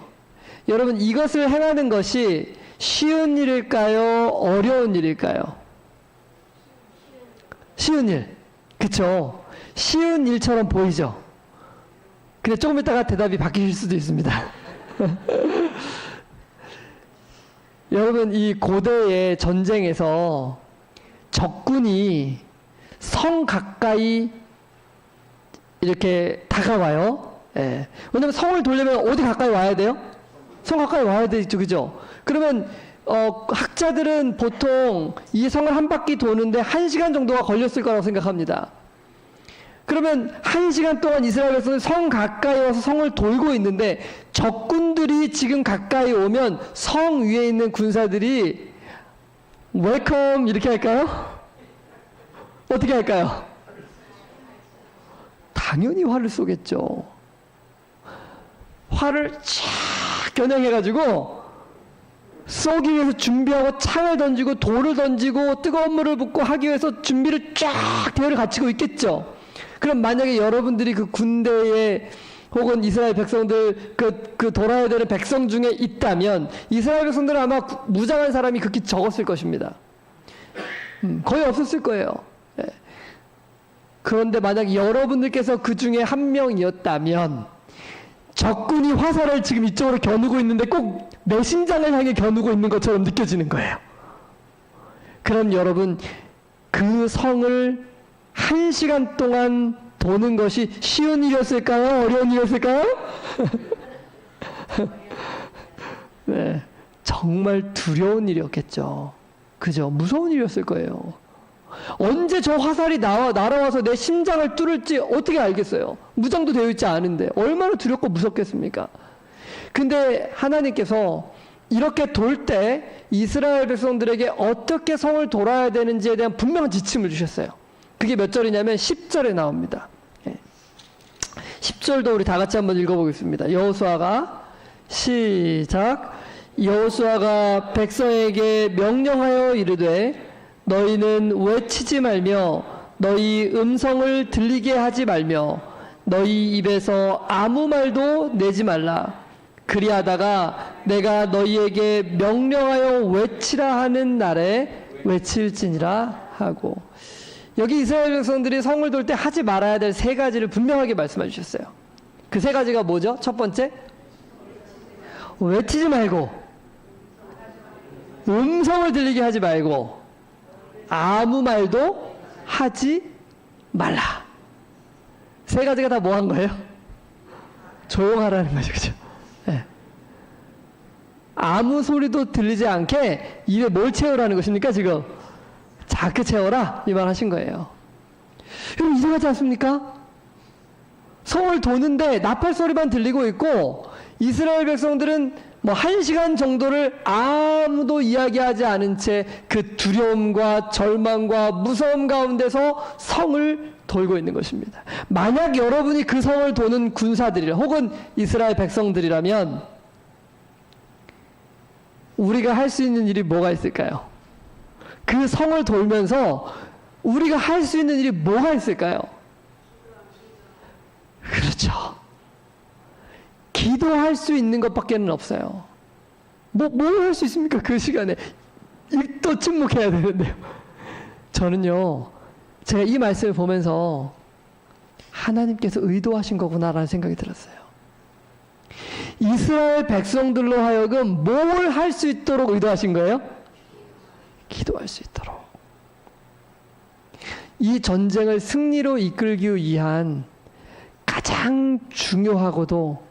여러분 이것을 행하는 것이 쉬운 일일까요? 어려운 일일까요? 쉬운 일. 그쵸? 쉬운 일처럼 보이죠? 근데 조금 있다가 대답이 바뀔 수도 있습니다. 여러분 이 고대의 전쟁에서 적군이 성 가까이 이렇게 다가와요. 예. 왜냐면 성을 돌려면 어디 가까이 와야 돼요? 성 가까이 와야 되죠. 그죠? 그러면 학자들은 보통 이 성을 한 바퀴 도는데 1시간 정도가 걸렸을 거라고 생각합니다. 그러면 1시간 동안 이스라엘 백성은 성 가까이 와서 성을 돌고 있는데 적군들이 지금 가까이 오면 성 위에 있는 군사들이 웰컴 이렇게 할까요? 어떻게 할까요? 당연히 화를 쏘겠죠. 화를 쫙 겨냥해가지고 쏘기 위해서 준비하고 창을 던지고 돌을 던지고 뜨거운 물을 붓고 하기 위해서 준비를 쫙 대열을 갖추고 있겠죠. 그럼 만약에 여러분들이 그 군대에 혹은 이스라엘 백성들 그 돌아야 되는 백성 중에 있다면 이스라엘 백성들은 아마 무장한 사람이 극히 적었을 것입니다. 거의 없었을 거예요. 예. 그런데 만약 여러분들께서 그 중에 한 명이었다면 적군이 화살을 지금 이쪽으로 겨누고 있는데 꼭 내 심장을 향해 겨누고 있는 것처럼 느껴지는 거예요. 그럼 여러분 그 성을 1시간 동안 도는 것이 쉬운 일이었을까요? 어려운 일이었을까요? 네, 정말 두려운 일이었겠죠. 그죠? 무서운 일이었을 거예요. 언제 저 화살이 날아와서 내 심장을 뚫을지 어떻게 알겠어요? 무장도 되어 있지 않은데 얼마나 두렵고 무섭겠습니까? 근데 하나님께서 이렇게 돌 때 이스라엘 백성들에게 어떻게 성을 돌아야 되는지에 대한 분명한 지침을 주셨어요. 그게 몇 절이냐면 10절에 나옵니다. 10절도 우리 다 같이 한번 읽어보겠습니다. 여호수아가 시작. 여호수아가 백성에게 명령하여 이르되 너희는 외치지 말며 너희 음성을 들리게 하지 말며 너희 입에서 아무 말도 내지 말라. 그리하다가 내가 너희에게 명령하여 외치라 하는 날에 외칠지니라 하고. 여기 이스라엘 백성들이 성을 돌 때 하지 말아야 될 3가지를 분명하게 말씀해 주셨어요. 그 3가지가 뭐죠? 첫 번째, 외치지 말고, 음성을 들리게 하지 말고, 아무 말도 하지 말라. 3가지가 다 뭐 한 거예요? 조용하라는 거죠. 그죠? 예. 아무 소리도 들리지 않게 입에 뭘 채우라는 것입니까, 지금? 작게 채워라. 이 말 하신 거예요. 여러분, 이상하지 않습니까? 성을 도는데 나팔 소리만 들리고 있고, 이스라엘 백성들은 뭐 1시간 정도를 아무도 이야기하지 않은 채 그 두려움과 절망과 무서움 가운데서 성을 돌고 있는 것입니다. 만약 여러분이 그 성을 도는 군사들이라 혹은 이스라엘 백성들이라면 우리가 할 수 있는 일이 뭐가 있을까요? 그 성을 돌면서 우리가 할 수 있는 일이 뭐가 있을까요? 그렇죠. 기도할 수 있는 것밖에는 없어요. 뭘 할 수 있습니까? 그 시간에. 또 침묵해야 되는데요. 저는요, 제가 이 말씀을 보면서 하나님께서 의도하신 거구나라는 생각이 들었어요. 이스라엘 백성들로 하여금 뭘 할 수 있도록 의도하신 거예요? 기도할 수 있도록. 이 전쟁을 승리로 이끌기 위한 가장 중요하고도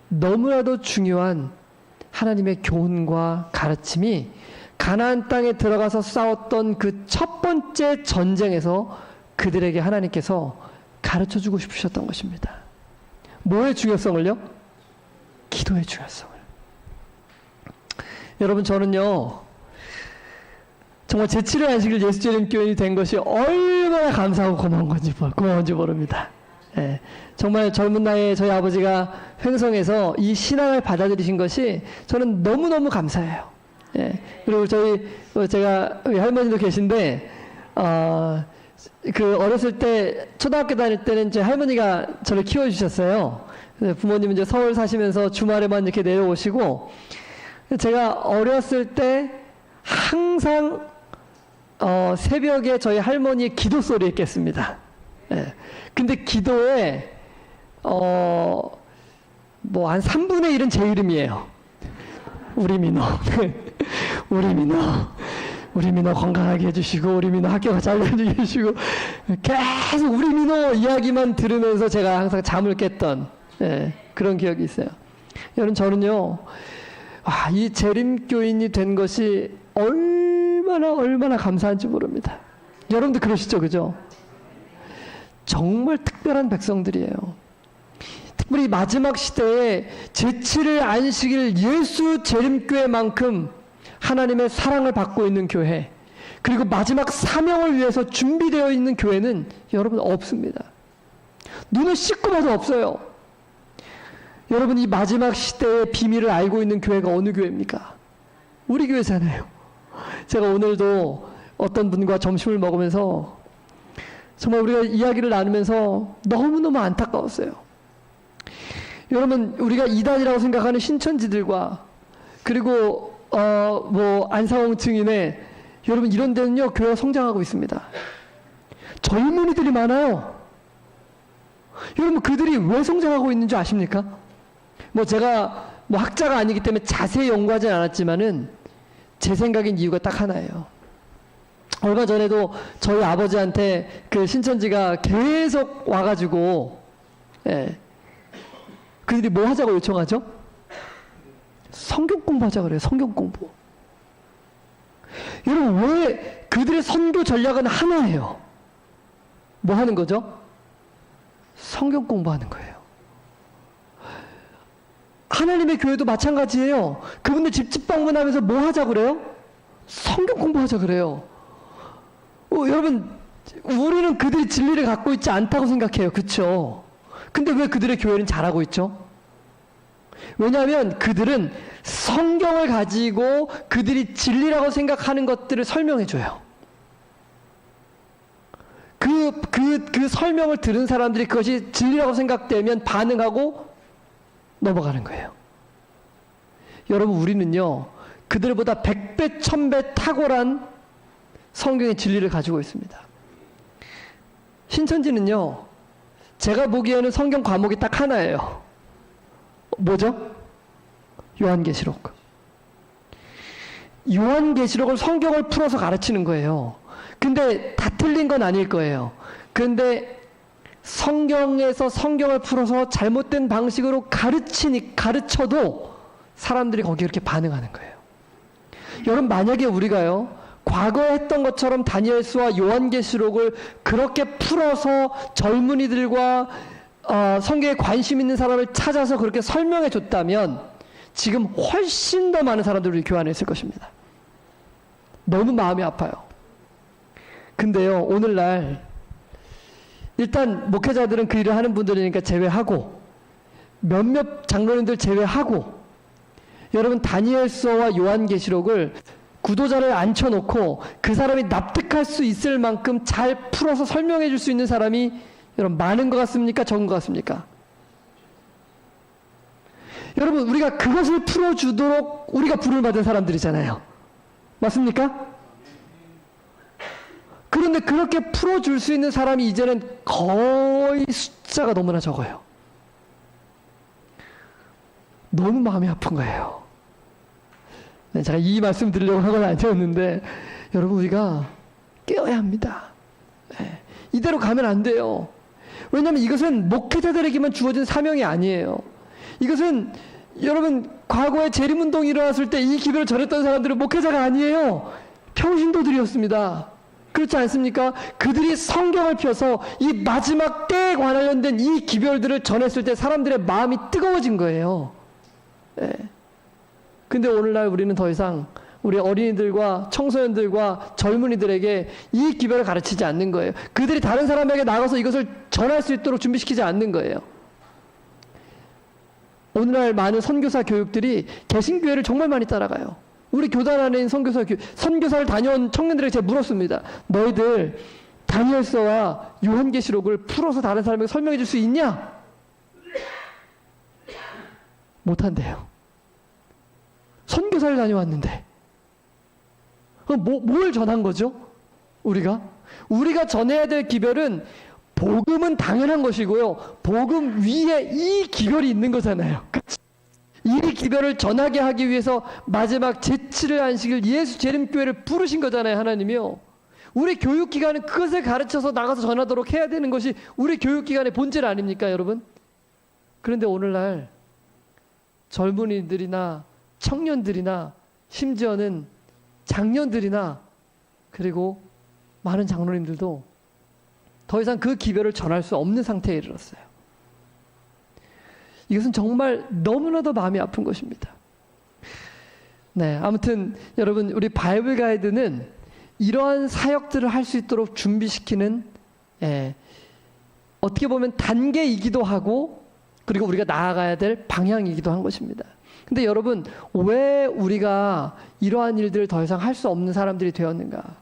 너무나도 중요한 하나님의 교훈과 가르침이 가나안 땅에 들어가서 싸웠던 그 첫 번째 전쟁에서 그들에게 하나님께서 가르쳐주고 싶으셨던 것입니다. 뭐의 중요성을요? 기도의 중요성을. 여러분, 저는요 정말 제7회 안식일 예수재림교인이 된 것이 얼마나 감사하고 고마운지 모릅니다. 예, 정말 젊은 나이에 저희 아버지가 횡성에서 이 신앙을 받아들이신 것이 저는 너무너무 감사해요. 예, 그리고 제가 우리 할머니도 계신데 그 어렸을 때 초등학교 다닐 때는 제 할머니가 저를 키워주셨어요. 부모님은 이제 서울 사시면서 주말에만 이렇게 내려오시고, 제가 어렸을 때 항상 새벽에 저희 할머니의 기도 소리를 깼습니다. 예. 근데 기도에 뭐 한 3분의 1은 제 이름이에요. 우리 민호. 우리 민호 건강하게 해주시고, 우리 민호 학교가 잘 다니시고, 계속 우리 민호 이야기만 들으면서 제가 항상 잠을 깼던 그런 기억이 있어요. 여러분, 저는요, 이 재림교인이 된 것이 얼마나 감사한지 모릅니다. 여러분도 그러시죠, 그죠? 정말 특별한 백성들이에요. 특별히 마지막 시대에 제7일 안식일 예수 재림교회만큼 하나님의 사랑을 받고 있는 교회, 그리고 마지막 사명을 위해서 준비되어 있는 교회는 여러분 없습니다. 눈을 씻고 봐도 없어요. 여러분, 이 마지막 시대의 비밀을 알고 있는 교회가 어느 교회입니까? 우리 교회잖아요. 제가 오늘도 어떤 분과 점심을 먹으면서 정말 우리가 이야기를 나누면서 너무너무 안타까웠어요. 여러분, 우리가 이단이라고 생각하는 신천지들과 그리고 뭐 안상홍 증인의 여러분, 이런 데는요 교회가 성장하고 있습니다. 젊은이들이 많아요. 여러분, 그들이 왜 성장하고 있는 줄 아십니까? 뭐 제가 뭐 학자가 아니기 때문에 자세히 연구하진 않았지만은 제 생각엔 이유가 딱 하나예요. 얼마 전에도 저희 아버지한테 그 신천지가 계속 와가지고 그들이 뭐 하자고 요청하죠? 성경 공부하자 그래요. 성경 공부. 여러분, 왜 그들의 선교 전략은 하나예요? 뭐 하는 거죠? 성경 공부하는 거예요. 하나님의 교회도 마찬가지예요. 그분들 집집 방문하면서 뭐 하자 그래요? 성경 공부하자 그래요. 여러분, 우리는 그들이 진리를 갖고 있지 않다고 생각해요. 그렇죠? 근데 왜 그들의 교회는 잘하고 있죠? 왜냐하면 그들은 성경을 가지고 그들이 진리라고 생각하는 것들을 설명해줘요. 그 설명을 들은 사람들이 그것이 진리라고 생각되면 반응하고 넘어가는 거예요. 여러분, 우리는요 그들보다 100배, 1000배 탁월한 성경의 진리를 가지고 있습니다. 신천지는요, 제가 보기에는 성경 과목이 딱 하나예요. 뭐죠? 요한계시록. 요한계시록을 성경을 풀어서 가르치는 거예요. 근데 다 틀린 건 아닐 거예요. 그런데 성경에서 성경을 풀어서 잘못된 방식으로 가르쳐도 사람들이 거기에 이렇게 반응하는 거예요. 여러분, 만약에 우리가요, 과거에 했던 것처럼 다니엘서와 요한계시록을 그렇게 풀어서 젊은이들과 성경에 관심 있는 사람을 찾아서 그렇게 설명해 줬다면 지금 훨씬 더 많은 사람들이 교환했을 것입니다. 너무 마음이 아파요. 근데요, 오늘날 일단 목회자들은 그 일을 하는 분들이니까 제외하고, 몇몇 장로님들 제외하고, 여러분, 다니엘서와 요한계시록을 구도자를 앉혀놓고 그 사람이 납득할 수 있을 만큼 잘 풀어서 설명해 줄 수 있는 사람이 여러분 많은 것 같습니까? 적은 것 같습니까? 여러분, 우리가 그것을 풀어주도록 우리가 부름을 받은 사람들이잖아요. 맞습니까? 그런데 그렇게 풀어줄 수 있는 사람이 이제는 거의 숫자가 너무나 적어요. 너무 마음이 아픈 거예요. 네, 제가 이 말씀 드리려고 하고는 아니었는데, 여러분, 우리가 깨어야 합니다. 네, 이대로 가면 안 돼요. 왜냐하면 이것은 목회자들에게만 주어진 사명이 아니에요. 이것은 여러분, 과거에 재림운동이 일어났을 때 이 기별을 전했던 사람들은 목회자가 아니에요. 평신도들이었습니다. 그렇지 않습니까? 그들이 성경을 펴서 이 마지막 때에 관련된 이 기별들을 전했을 때 사람들의 마음이 뜨거워진 거예요. 네. 근데 오늘날 우리는 더 이상 우리 어린이들과 청소년들과 젊은이들에게 이 기별을 가르치지 않는 거예요. 그들이 다른 사람에게 나가서 이것을 전할 수 있도록 준비시키지 않는 거예요. 오늘날 많은 선교사 교육들이 개신교회를 정말 많이 따라가요. 우리 교단 안에 있는 선교사를 다녀온 청년들에게 제가 물었습니다. 너희들 다니엘서와 요한계시록을 풀어서 다른 사람에게 설명해 줄 수 있냐? 못한대요. 선교사를 다녀왔는데 뭘 전한 거죠? 우리가 전해야 될 기별은, 복음은 당연한 것이고요, 복음 위에 이 기별이 있는 거잖아요. 이 기별을 전하게 하기 위해서 마지막 제7일 안식일 예수 재림교회를 부르신 거잖아요, 하나님이요. 우리 교육기관은 그것을 가르쳐서 나가서 전하도록 해야 되는 것이 우리 교육기관의 본질 아닙니까, 여러분? 그런데 오늘날 젊은이들이나 청년들이나 심지어는 장년들이나 그리고 많은 장로님들도 더 이상 그 기별을 전할 수 없는 상태에 이르렀어요. 이것은 정말 너무나도 마음이 아픈 것입니다. 네, 아무튼 여러분, 우리 바이블 가이드는 이러한 사역들을 할 수 있도록 준비시키는, 어떻게 보면 단계이기도 하고, 그리고 우리가 나아가야 될 방향이기도 한 것입니다. 근데 여러분, 왜 우리가 이러한 일들을 더 이상 할 수 없는 사람들이 되었는가?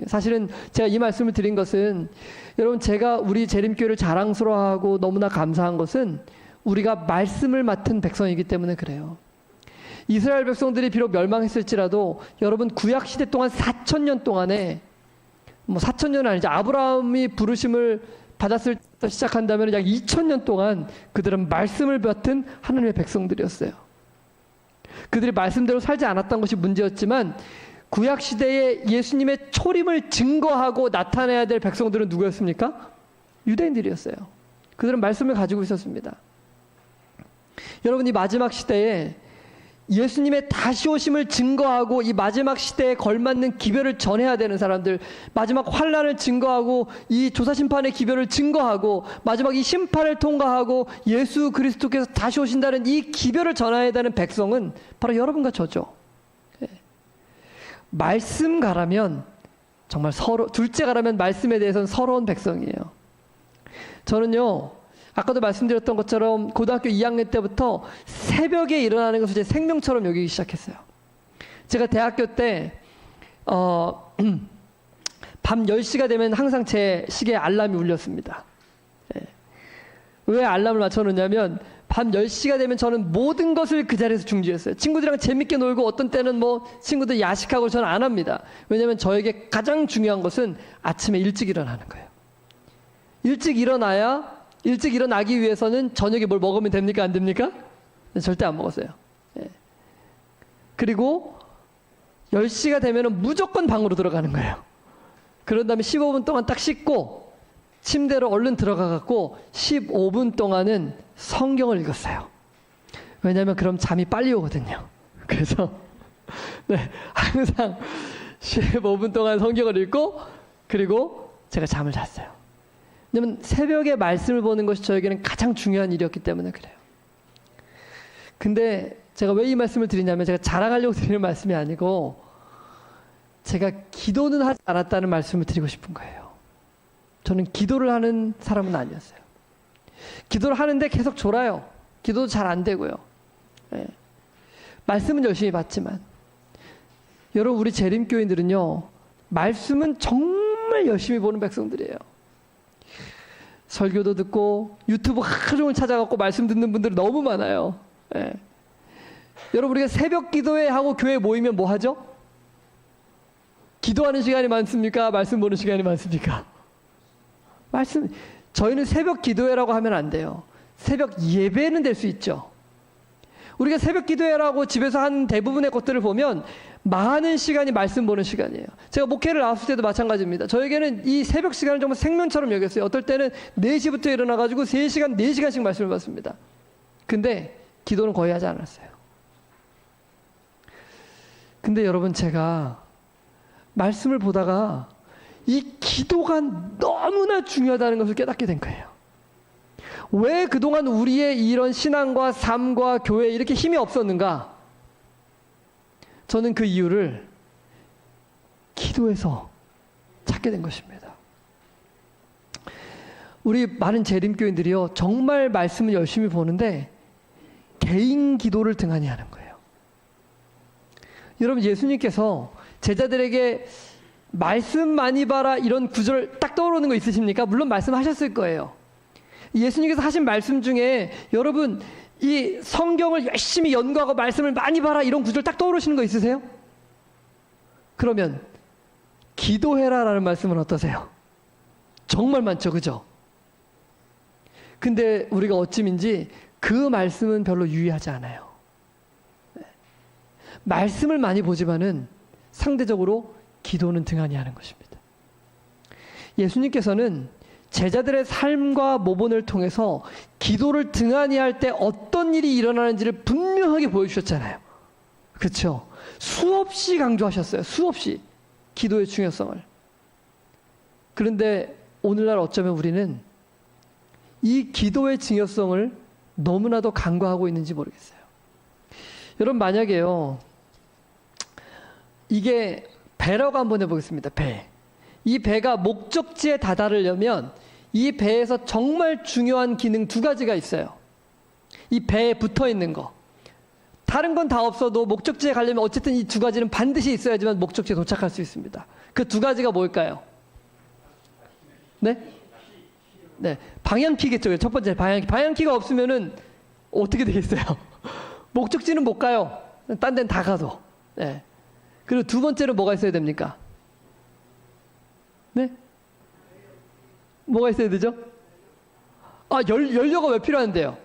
사실은 제가 이 말씀을 드린 것은, 여러분, 제가 우리 재림교회를 자랑스러워하고 너무나 감사한 것은 우리가 말씀을 맡은 백성이기 때문에 그래요. 이스라엘 백성들이 비록 멸망했을지라도 여러분, 구약시대 동안 4,000년 동안에, 4,000년은 아니죠, 아브라함이 부르심을 받았을 때 시작한다면 약 2,000년 동안 그들은 말씀을 맡은 하나님의 백성들이었어요. 그들이 말씀대로 살지 않았던 것이 문제였지만, 구약시대에 예수님의 초림을 증거하고 나타내야 될 백성들은 누구였습니까? 유대인들이었어요. 그들은 말씀을 가지고 있었습니다. 여러분, 이 마지막 시대에 예수님의 다시 오심을 증거하고 이 마지막 시대에 걸맞는 기별을 전해야 되는 사람들, 마지막 환난을 증거하고 이 조사심판의 기별을 증거하고 마지막 이 심판을 통과하고 예수 그리스도께서 다시 오신다는 이 기별을 전해야 되는 백성은 바로 여러분과 저죠. 말씀가라면 정말 둘째가라면 말씀에 대해서는 서러운 백성이에요. 저는요, 아까도 말씀드렸던 것처럼 고등학교 2학년 때부터 새벽에 일어나는 것을 제 생명처럼 여기기 시작했어요. 제가 대학교 때 밤 10시가 되면 항상 제 시계에 알람이 울렸습니다. 왜 알람을 맞춰놓냐면 밤 10시가 되면 저는 모든 것을 그 자리에서 중지했어요. 친구들이랑 재밌게 놀고, 어떤 때는 친구들 야식하고, 저는 안 합니다. 왜냐하면 저에게 가장 중요한 것은 아침에 일찍 일어나는 거예요. 일찍 일어나기 위해서는 저녁에 뭘 먹으면 됩니까? 안 됩니까? 절대 안 먹었어요. 그리고 10시가 되면 무조건 방으로 들어가는 거예요. 그런 다음에 15분 동안 딱 씻고 침대로 얼른 들어가 갖고 15분 동안은 성경을 읽었어요. 왜냐하면 그럼 잠이 빨리 오거든요. 그래서 네, 항상 15분 동안 성경을 읽고 그리고 제가 잠을 잤어요. 왜냐하면 새벽에 말씀을 보는 것이 저에게는 가장 중요한 일이었기 때문에 그래요. 근데 제가 왜 이 말씀을 드리냐면 제가 자랑하려고 드리는 말씀이 아니고 제가 기도는 하지 않았다는 말씀을 드리고 싶은 거예요. 저는 기도를 하는 사람은 아니었어요. 기도를 하는데 계속 졸아요. 기도도 잘 안 되고요. 예. 말씀은 열심히 받지만 여러분 우리 재림교인들은요 말씀은 정말 열심히 보는 백성들이에요. 설교도 듣고 유튜브 하루 종일 찾아갖고 말씀 듣는 분들이 너무 많아요. 예. 여러분 우리가 새벽 기도회 하고 교회 모이면 뭐 하죠? 기도하는 시간이 많습니까? 말씀 보는 시간이 많습니까? 말씀. 저희는 새벽 기도회라고 하면 안 돼요. 새벽 예배는 될 수 있죠. 우리가 새벽 기도회라고 집에서 한 대부분의 것들을 보면 많은 시간이 말씀 보는 시간이에요. 제가 목회를 나왔을 때도 마찬가지입니다. 저에게는 이 새벽 시간을 정말 생명처럼 여겼어요. 어떨 때는 4시부터 일어나가지고 3시간, 4시간씩 말씀을 받습니다. 근데 기도는 거의 하지 않았어요. 근데 여러분 제가 말씀을 보다가 이 기도가 너무나 중요하다는 것을 깨닫게 된 거예요. 왜 그동안 우리의 이런 신앙과 삶과 교회에 이렇게 힘이 없었는가? 저는 그 이유를 기도에서 찾게 된 것입니다. 우리 많은 재림교인들이요 정말 말씀을 열심히 보는데 개인 기도를 등한히 하는 거예요. 여러분 예수님께서 제자들에게 말씀 많이 봐라 이런 구절 딱 떠오르는 거 있으십니까? 물론 말씀하셨을 거예요. 예수님께서 하신 말씀 중에 여러분 이 성경을 열심히 연구하고 말씀을 많이 봐라 이런 구절 딱 떠오르시는 거 있으세요? 그러면 기도해라라는 말씀은 어떠세요? 정말 많죠, 그죠? 근데 우리가 어찌민지 그 말씀은 별로 유의하지 않아요. 말씀을 많이 보지만은 상대적으로 기도는 등한히 하는 것입니다. 예수님께서는 제자들의 삶과 모본을 통해서 기도를 등한히 할 때 어떤 일이 일어나는지를 분명하게 보여주셨잖아요. 그렇죠? 수없이 강조하셨어요. 수없이 기도의 중요성을. 그런데 오늘날 어쩌면 우리는 이 기도의 중요성을 너무나도 간과하고 있는지 모르겠어요. 여러분 만약에요 이게 배라고 한번 해보겠습니다. 배. 이 배가 목적지에 다다르려면 이 배에서 정말 중요한 기능 2가지가 있어요. 이 배에 붙어 있는 거. 다른 건 다 없어도 목적지에 가려면 어쨌든 이 2가지는 반드시 있어야지만 목적지에 도착할 수 있습니다. 그 2가지가 뭘까요? 네? 네. 방향키겠죠. 첫 번째 방향키. 방향키가 없으면은 어떻게 되겠어요? 목적지는 못 가요. 딴 데는 다 가도. 네. 그리고 2번째로 뭐가 있어야 됩니까? 네? 뭐가 있어야 되죠? 아, 연료가 왜 필요한데요?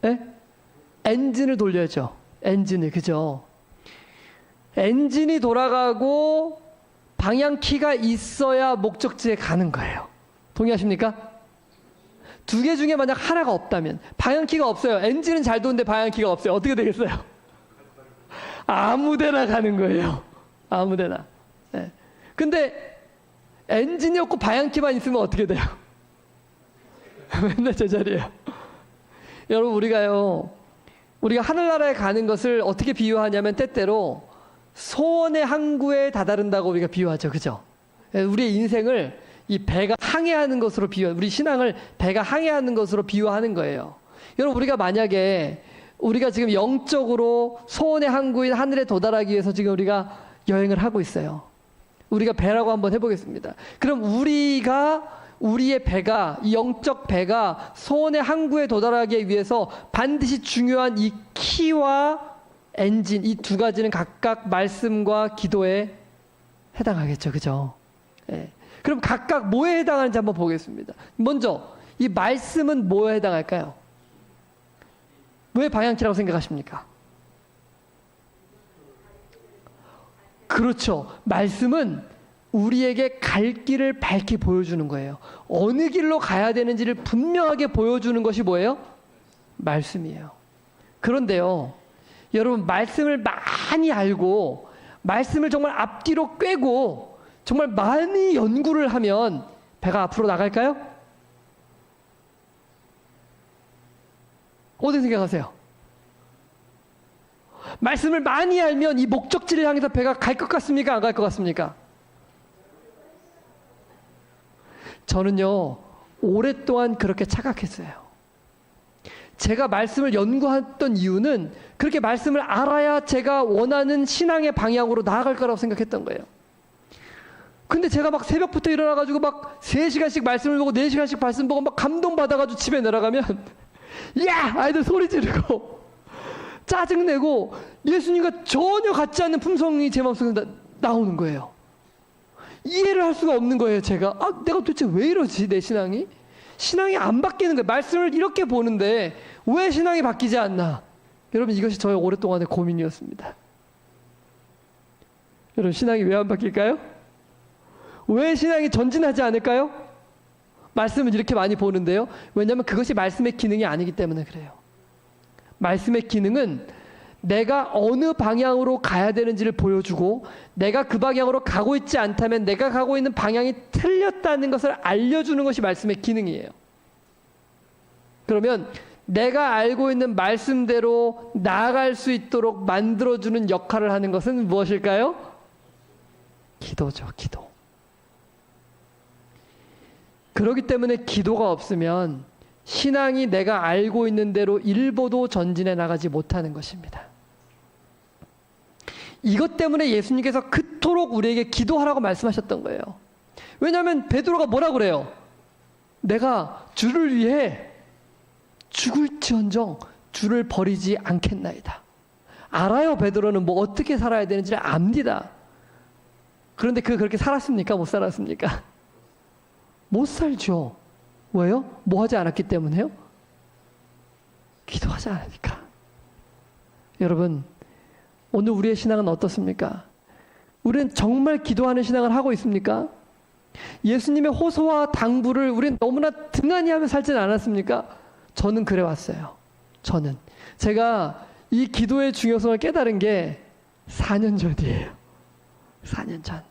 네? 엔진을 돌려야죠. 엔진을, 그죠? 엔진이 돌아가고 방향키가 있어야 목적지에 가는 거예요. 동의하십니까? 2개 중에 만약 하나가 없다면, 방향키가 없어요. 엔진은 잘 도는데 방향키가 없어요. 어떻게 되겠어요? 아무데나 가는 거예요. 아무데나. 네. 근데 엔진이 없고 방향키만 있으면 어떻게 돼요? 맨날 제자리예요. 여러분 우리가 하늘나라에 가는 것을 어떻게 비유하냐면 때때로 소원의 항구에 다다른다고 우리가 비유하죠. 그죠? 우리의 인생을 이 배가 항해하는 것으로 우리 신앙을 배가 항해하는 것으로 비유하는 거예요. 여러분 우리가 만약에 우리가 지금 영적으로 소원의 항구인 하늘에 도달하기 위해서 지금 우리가 여행을 하고 있어요. 우리가 배라고 한번 해보겠습니다. 그럼 우리의 배가, 이 영적 배가 소원의 항구에 도달하기 위해서 반드시 중요한 이 키와 엔진, 이 2가지는 각각 말씀과 기도에 해당하겠죠. 그죠? 네. 그럼 각각 뭐에 해당하는지 한번 보겠습니다. 먼저, 이 말씀은 뭐에 해당할까요? 왜 방향키라고 생각하십니까? 그렇죠. 말씀은 우리에게 갈 길을 밝게 보여주는 거예요. 어느 길로 가야 되는지를 분명하게 보여주는 것이 뭐예요? 말씀이에요. 그런데요, 여러분, 말씀을 많이 알고 말씀을 정말 앞뒤로 꿰고 정말 많이 연구를 하면 배가 앞으로 나갈까요? 어떻게 생각하세요? 말씀을 많이 알면 이 목적지를 향해서 배가 갈 것 같습니까? 안 갈 것 같습니까? 저는요, 오랫동안 그렇게 착각했어요. 제가 말씀을 연구했던 이유는 그렇게 말씀을 알아야 제가 원하는 신앙의 방향으로 나아갈 거라고 생각했던 거예요. 근데 제가 막 새벽부터 일어나가지고 막 3시간씩 말씀을 보고 4시간씩 말씀 보고 막 감동받아가지고 집에 내려가면 야! 아이들 소리 지르고 짜증내고 예수님과 전혀 같지 않는 품성이 제 마음속에 나오는 거예요. 이해를 할 수가 없는 거예요. 제가 내가 도대체 왜 이러지? 내 신앙이 안 바뀌는 거예요. 말씀을 이렇게 보는데 왜 신앙이 바뀌지 않나? 여러분, 이것이 저의 오랫동안의 고민이었습니다. 여러분, 신앙이 왜 안 바뀔까요? 왜 신앙이 전진하지 않을까요? 말씀을 이렇게 많이 보는데요. 왜냐하면 그것이 말씀의 기능이 아니기 때문에 그래요. 말씀의 기능은 내가 어느 방향으로 가야 되는지를 보여주고, 내가 그 방향으로 가고 있지 않다면 내가 가고 있는 방향이 틀렸다는 것을 알려주는 것이 말씀의 기능이에요. 그러면 내가 알고 있는 말씀대로 나아갈 수 있도록 만들어주는 역할을 하는 것은 무엇일까요? 기도죠, 기도. 그렇기 때문에 기도가 없으면 신앙이 내가 알고 있는 대로 일보도 전진해 나가지 못하는 것입니다. 이것 때문에 예수님께서 그토록 우리에게 기도하라고 말씀하셨던 거예요. 왜냐하면 베드로가 뭐라 그래요? 내가 주를 위해 죽을지언정 주를 버리지 않겠나이다. 알아요. 베드로는 뭐 어떻게 살아야 되는지를 압니다. 그런데 그렇게 살았습니까? 못 살았습니까? 못 살죠. 왜요? 뭐 하지 않았기 때문에요? 기도하지 않으니까. 여러분, 오늘 우리의 신앙은 어떻습니까? 우리는 정말 기도하는 신앙을 하고 있습니까? 예수님의 호소와 당부를 우리는 너무나 등한히 하며 살지는 않았습니까? 저는 그래 왔어요. 제가 이 기도의 중요성을 깨달은 게 4년 전이에요. 4년 전.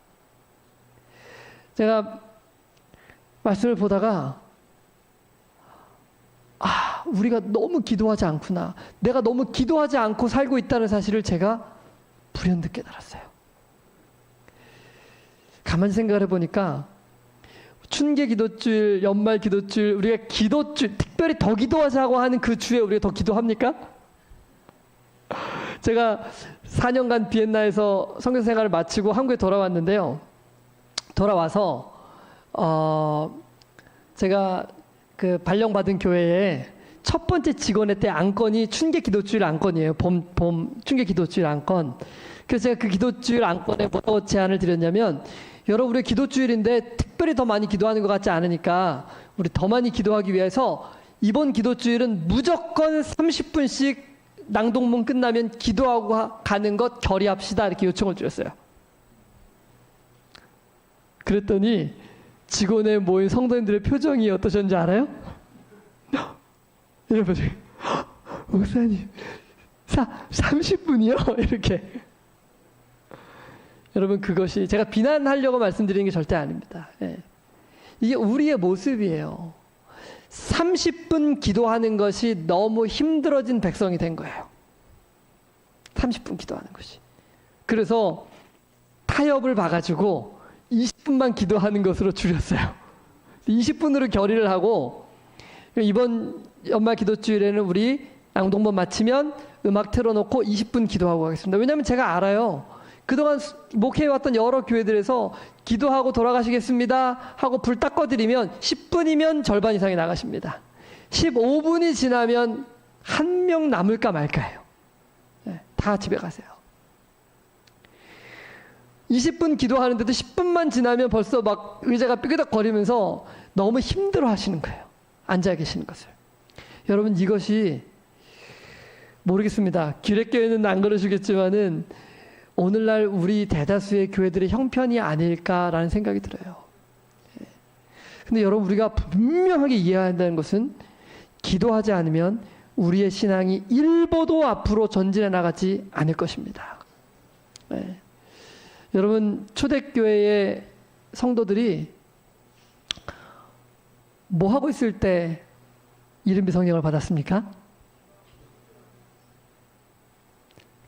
제가 말씀을 보다가 우리가 너무 기도하지 않구나. 내가 너무 기도하지 않고 살고 있다는 사실을 제가 불현듯 깨달았어요. 가만히 생각을 해보니까 춘계 기도주일, 연말 기도주일, 우리가 기도주일, 특별히 더 기도하자고 하는 그 주에 우리가 더 기도합니까? 제가 4년간 비엔나에서 선교 생활을 마치고 한국에 돌아왔는데요. 돌아와서 제가 그 발령받은 교회에 첫 번째 직원회 때 안건이 춘계 기도주일 안건이에요. 봄 춘계 기도주일 안건. 그래서 제가 그 기도주일 안건에 뭐라고 제안을 드렸냐면, 여러분, 우리 기도주일인데 특별히 더 많이 기도하는 것 같지 않으니까 우리 더 많이 기도하기 위해서 이번 기도주일은 무조건 30분씩 낭독문 끝나면 기도하고 가는 것 결의합시다. 이렇게 요청을 드렸어요. 그랬더니 직원에 모인 성도님들의 표정이 어떠셨는지 알아요? 여러분, 목사님 30분이요? 이렇게. 여러분, 그것이 제가 비난하려고 말씀드리는 게 절대 아닙니다. 예. 이게 우리의 모습이에요. 30분 기도하는 것이 너무 힘들어진 백성이 된 거예요. 30분 기도하는 것이. 그래서 타협을 봐가지고 20분만 기도하는 것으로 줄였어요. 20분으로 결의를 하고, 이번 연말 기도주일에는 우리 낭독문 마치면 음악 틀어놓고 20분 기도하고 가겠습니다. 왜냐하면 제가 알아요. 그동안 목회해왔던 여러 교회들에서 기도하고 돌아가시겠습니다 하고 불 딱 꺼드리면 10분이면 절반 이상이 나가십니다. 15분이 지나면 한 명 남을까 말까예요. 네, 다 집에 가세요. 20분 기도하는데도 10분만 지나면 벌써 막 의자가 삐그덕거리면서 너무 힘들어 하시는 거예요. 앉아 계시는 것을. 여러분, 이것이 모르겠습니다. 기획교회는 안 그러시겠지만은 오늘날 우리 대다수의 교회들의 형편이 아닐까라는 생각이 들어요. 근데 여러분, 우리가 분명하게 이해해야 한다는 것은 기도하지 않으면 우리의 신앙이 일보도 앞으로 전진해 나가지 않을 것입니다. 네. 여러분, 초대교회의 성도들이 뭐 하고 있을 때 이른비 성령을 받았습니까?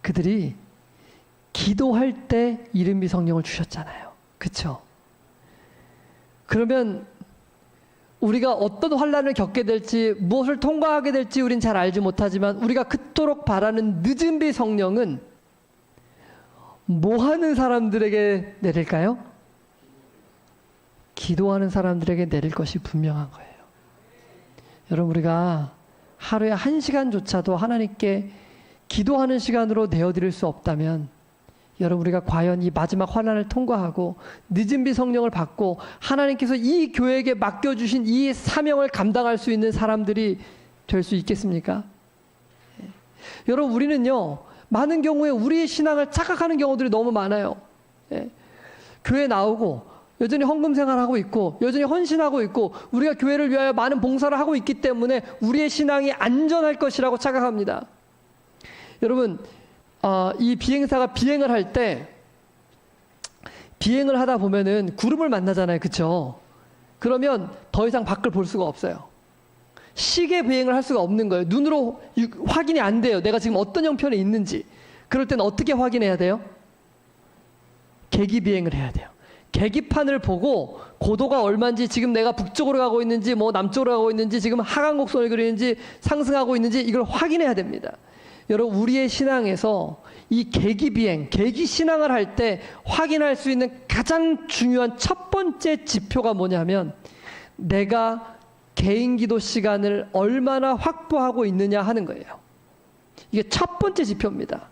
그들이 기도할 때 이른비 성령을 주셨잖아요. 그렇죠? 그러면 우리가 어떤 환난을 겪게 될지, 무엇을 통과하게 될지 우린 잘 알지 못하지만 우리가 그토록 바라는 늦은비 성령은 뭐 하는 사람들에게 내릴까요? 기도하는 사람들에게 내릴 것이 분명한 거예요. 여러분, 우리가 하루에 1시간조차도 하나님께 기도하는 시간으로 내어드릴 수 없다면, 여러분, 우리가 과연 이 마지막 환난을 통과하고 늦은비 성령을 받고 하나님께서 이 교회에게 맡겨주신 이 사명을 감당할 수 있는 사람들이 될 수 있겠습니까? 여러분, 우리는요, 많은 경우에 우리의 신앙을 착각하는 경우들이 너무 많아요. 교회 나오고 여전히 헌금 생활하고 있고 여전히 헌신하고 있고 우리가 교회를 위하여 많은 봉사를 하고 있기 때문에 우리의 신앙이 안전할 것이라고 착각합니다. 여러분, 이 비행사가 비행을 할 때 비행을 하다 보면은 구름을 만나잖아요. 그렇죠? 그러면 더 이상 밖을 볼 수가 없어요. 시계 비행을 할 수가 없는 거예요. 눈으로 확인이 안 돼요. 내가 지금 어떤 형편에 있는지. 그럴 때는 어떻게 확인해야 돼요? 계기 비행을 해야 돼요. 계기판을 보고 고도가 얼마인지, 지금 내가 북쪽으로 가고 있는지 뭐 남쪽으로 가고 있는지, 지금 하강 곡선을 그리는지 상승하고 있는지 이걸 확인해야 됩니다. 여러분, 우리의 신앙에서 이 계기 비행, 계기 신앙을 할 때 확인할 수 있는 가장 중요한 첫 번째 지표가 뭐냐면 내가 개인 기도 시간을 얼마나 확보하고 있느냐 하는 거예요. 이게 첫 번째 지표입니다.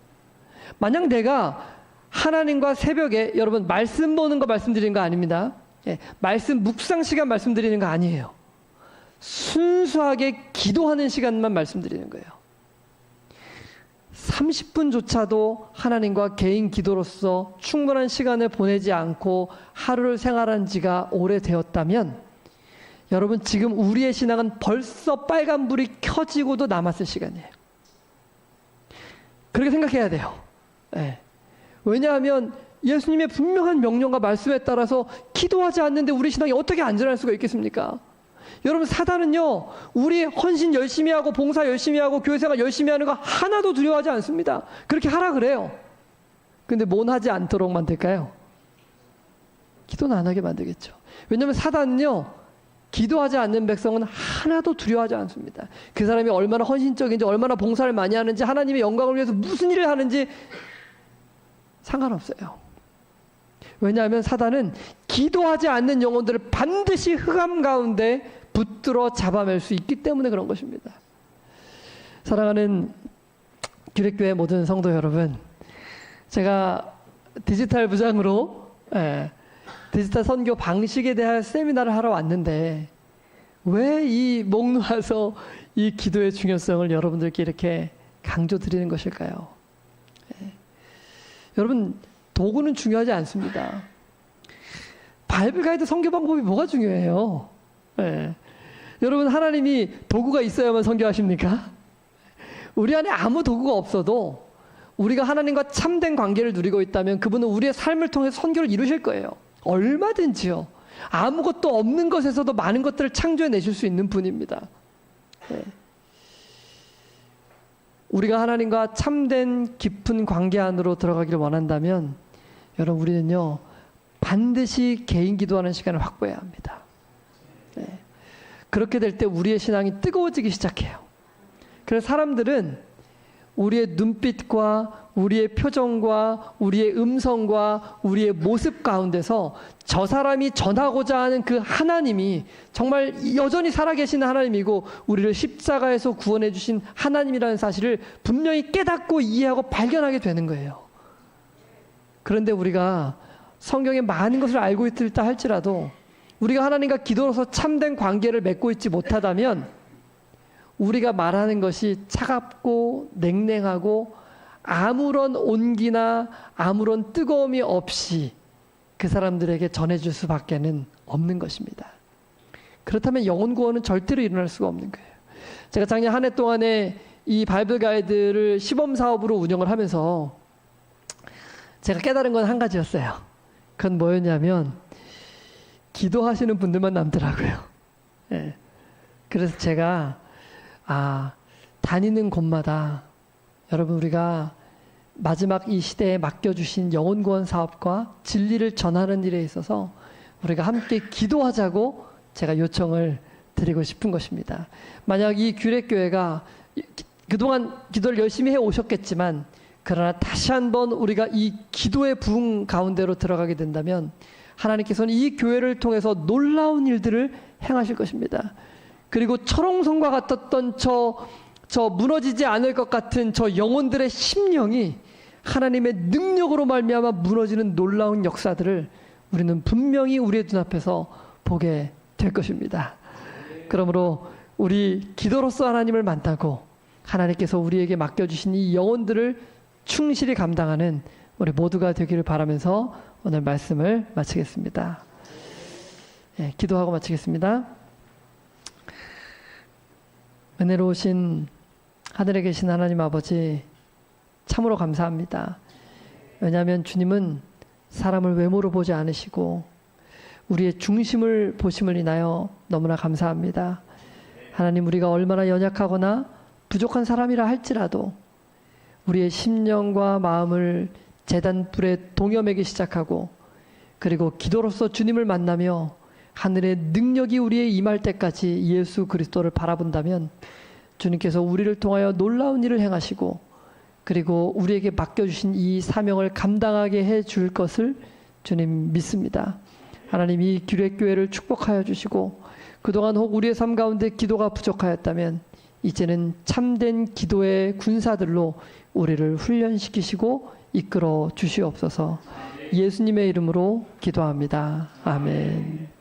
만약 내가 하나님과 새벽에, 여러분, 말씀 보는 거 말씀드리는 거 아닙니다. 말씀 묵상 시간 말씀드리는 거 아니에요. 순수하게 기도하는 시간만 말씀드리는 거예요. 30분조차도 하나님과 개인 기도로서 충분한 시간을 보내지 않고 하루를 생활한 지가 오래되었다면 여러분, 지금 우리의 신앙은 벌써 빨간불이 켜지고도 남았을 시간이에요. 그렇게 생각해야 돼요. 네. 왜냐하면 예수님의 분명한 명령과 말씀에 따라서 기도하지 않는데 우리 신앙이 어떻게 안전할 수가 있겠습니까? 여러분, 사단은요, 우리 헌신 열심히 하고 봉사 열심히 하고 교회생활 열심히 하는 거 하나도 두려워하지 않습니다. 그렇게 하라 그래요. 근데 뭔 하지 않도록 만들까요? 기도는 안 하게 만들겠죠. 왜냐하면 사단은요, 기도하지 않는 백성은 하나도 두려워하지 않습니다. 그 사람이 얼마나 헌신적인지, 얼마나 봉사를 많이 하는지, 하나님의 영광을 위해서 무슨 일을 하는지 상관없어요. 왜냐하면 사단은 기도하지 않는 영혼들을 반드시 흑암 가운데 붙들어 잡아낼 수 있기 때문에 그런 것입니다. 사랑하는 기획교회 모든 성도 여러분, 제가 디지털 부장으로 디지털 선교 방식에 대한 세미나를 하러 왔는데 왜 이 목 놓아서 이 기도의 중요성을 여러분들께 이렇게 강조드리는 것일까요? 여러분, 도구는 중요하지 않습니다. 바이블 가이드 선교 방법이 뭐가 중요해요? 여러분, 하나님이 도구가 있어야만 선교하십니까? 우리 안에 아무 도구가 없어도 우리가 하나님과 참된 관계를 누리고 있다면 그분은 우리의 삶을 통해서 선교를 이루실 거예요. 얼마든지요. 아무것도 없는 것에서도 많은 것들을 창조해 내실 수 있는 분입니다. 우리가 하나님과 참된 깊은 관계 안으로 들어가기를 원한다면 여러분, 우리는요, 반드시 개인 기도하는 시간을 확보해야 합니다. 그렇게 될 때 우리의 신앙이 뜨거워지기 시작해요. 그래서 사람들은 우리의 눈빛과 우리의 표정과 우리의 음성과 우리의 모습 가운데서 저 사람이 전하고자 하는 그 하나님이 정말 여전히 살아계시는 하나님이고 우리를 십자가에서 구원해 주신 하나님이라는 사실을 분명히 깨닫고 이해하고 발견하게 되는 거예요. 그런데 우리가 성경에 많은 것을 알고 있다 할지라도 우리가 하나님과 기도로서 참된 관계를 맺고 있지 못하다면 우리가 말하는 것이 차갑고 냉랭하고 아무런 온기나 아무런 뜨거움이 없이 그 사람들에게 전해줄 수밖에는 없는 것입니다. 그렇다면 영혼 구원은 절대로 일어날 수가 없는 거예요. 제가 작년 한 해 동안에 이 바이블 가이드를 시범 사업으로 운영을 하면서 제가 깨달은 건 한 가지였어요. 그건 뭐였냐면 기도하시는 분들만 남더라고요. 예. 그래서 제가 다니는 곳마다 여러분 우리가 마지막 이 시대에 맡겨주신 영혼 구원 사업과 진리를 전하는 일에 있어서 우리가 함께 기도하자고 제가 요청을 드리고 싶은 것입니다. 만약 이 규례교회가 그동안 기도를 열심히 해 오셨겠지만 그러나 다시 한번 우리가 이 기도의 부흥 가운데로 들어가게 된다면 하나님께서는 이 교회를 통해서 놀라운 일들을 행하실 것입니다. 그리고 철옹성과 같았던 저 무너지지 않을 것 같은 저 영혼들의 심령이 하나님의 능력으로 말미암아 무너지는 놀라운 역사들을 우리는 분명히 우리의 눈앞에서 보게 될 것입니다. 그러므로 우리 기도로서 하나님을 만나고 하나님께서 우리에게 맡겨주신 이 영혼들을 충실히 감당하는 우리 모두가 되기를 바라면서 오늘 말씀을 마치겠습니다. 예, 기도하고 마치겠습니다. 은혜로우신 하늘에 계신 하나님 아버지 참으로 감사합니다. 왜냐하면 주님은 사람을 외모로 보지 않으시고 우리의 중심을 보심을 인하여 너무나 감사합니다. 하나님 우리가 얼마나 연약하거나 부족한 사람이라 할지라도 우리의 심령과 마음을 제단 불에 동여매기 시작하고 그리고 기도로서 주님을 만나며 하늘의 능력이 우리에 임할 때까지 예수 그리스도를 바라본다면 주님께서 우리를 통하여 놀라운 일을 행하시고 그리고 우리에게 맡겨주신 이 사명을 감당하게 해줄 것을 주님 믿습니다. 하나님 이 규례교회를 축복하여 주시고 그동안 혹 우리의 삶 가운데 기도가 부족하였다면 이제는 참된 기도의 군사들로 우리를 훈련시키시고 이끌어 주시옵소서. 예수님의 이름으로 기도합니다. 아멘.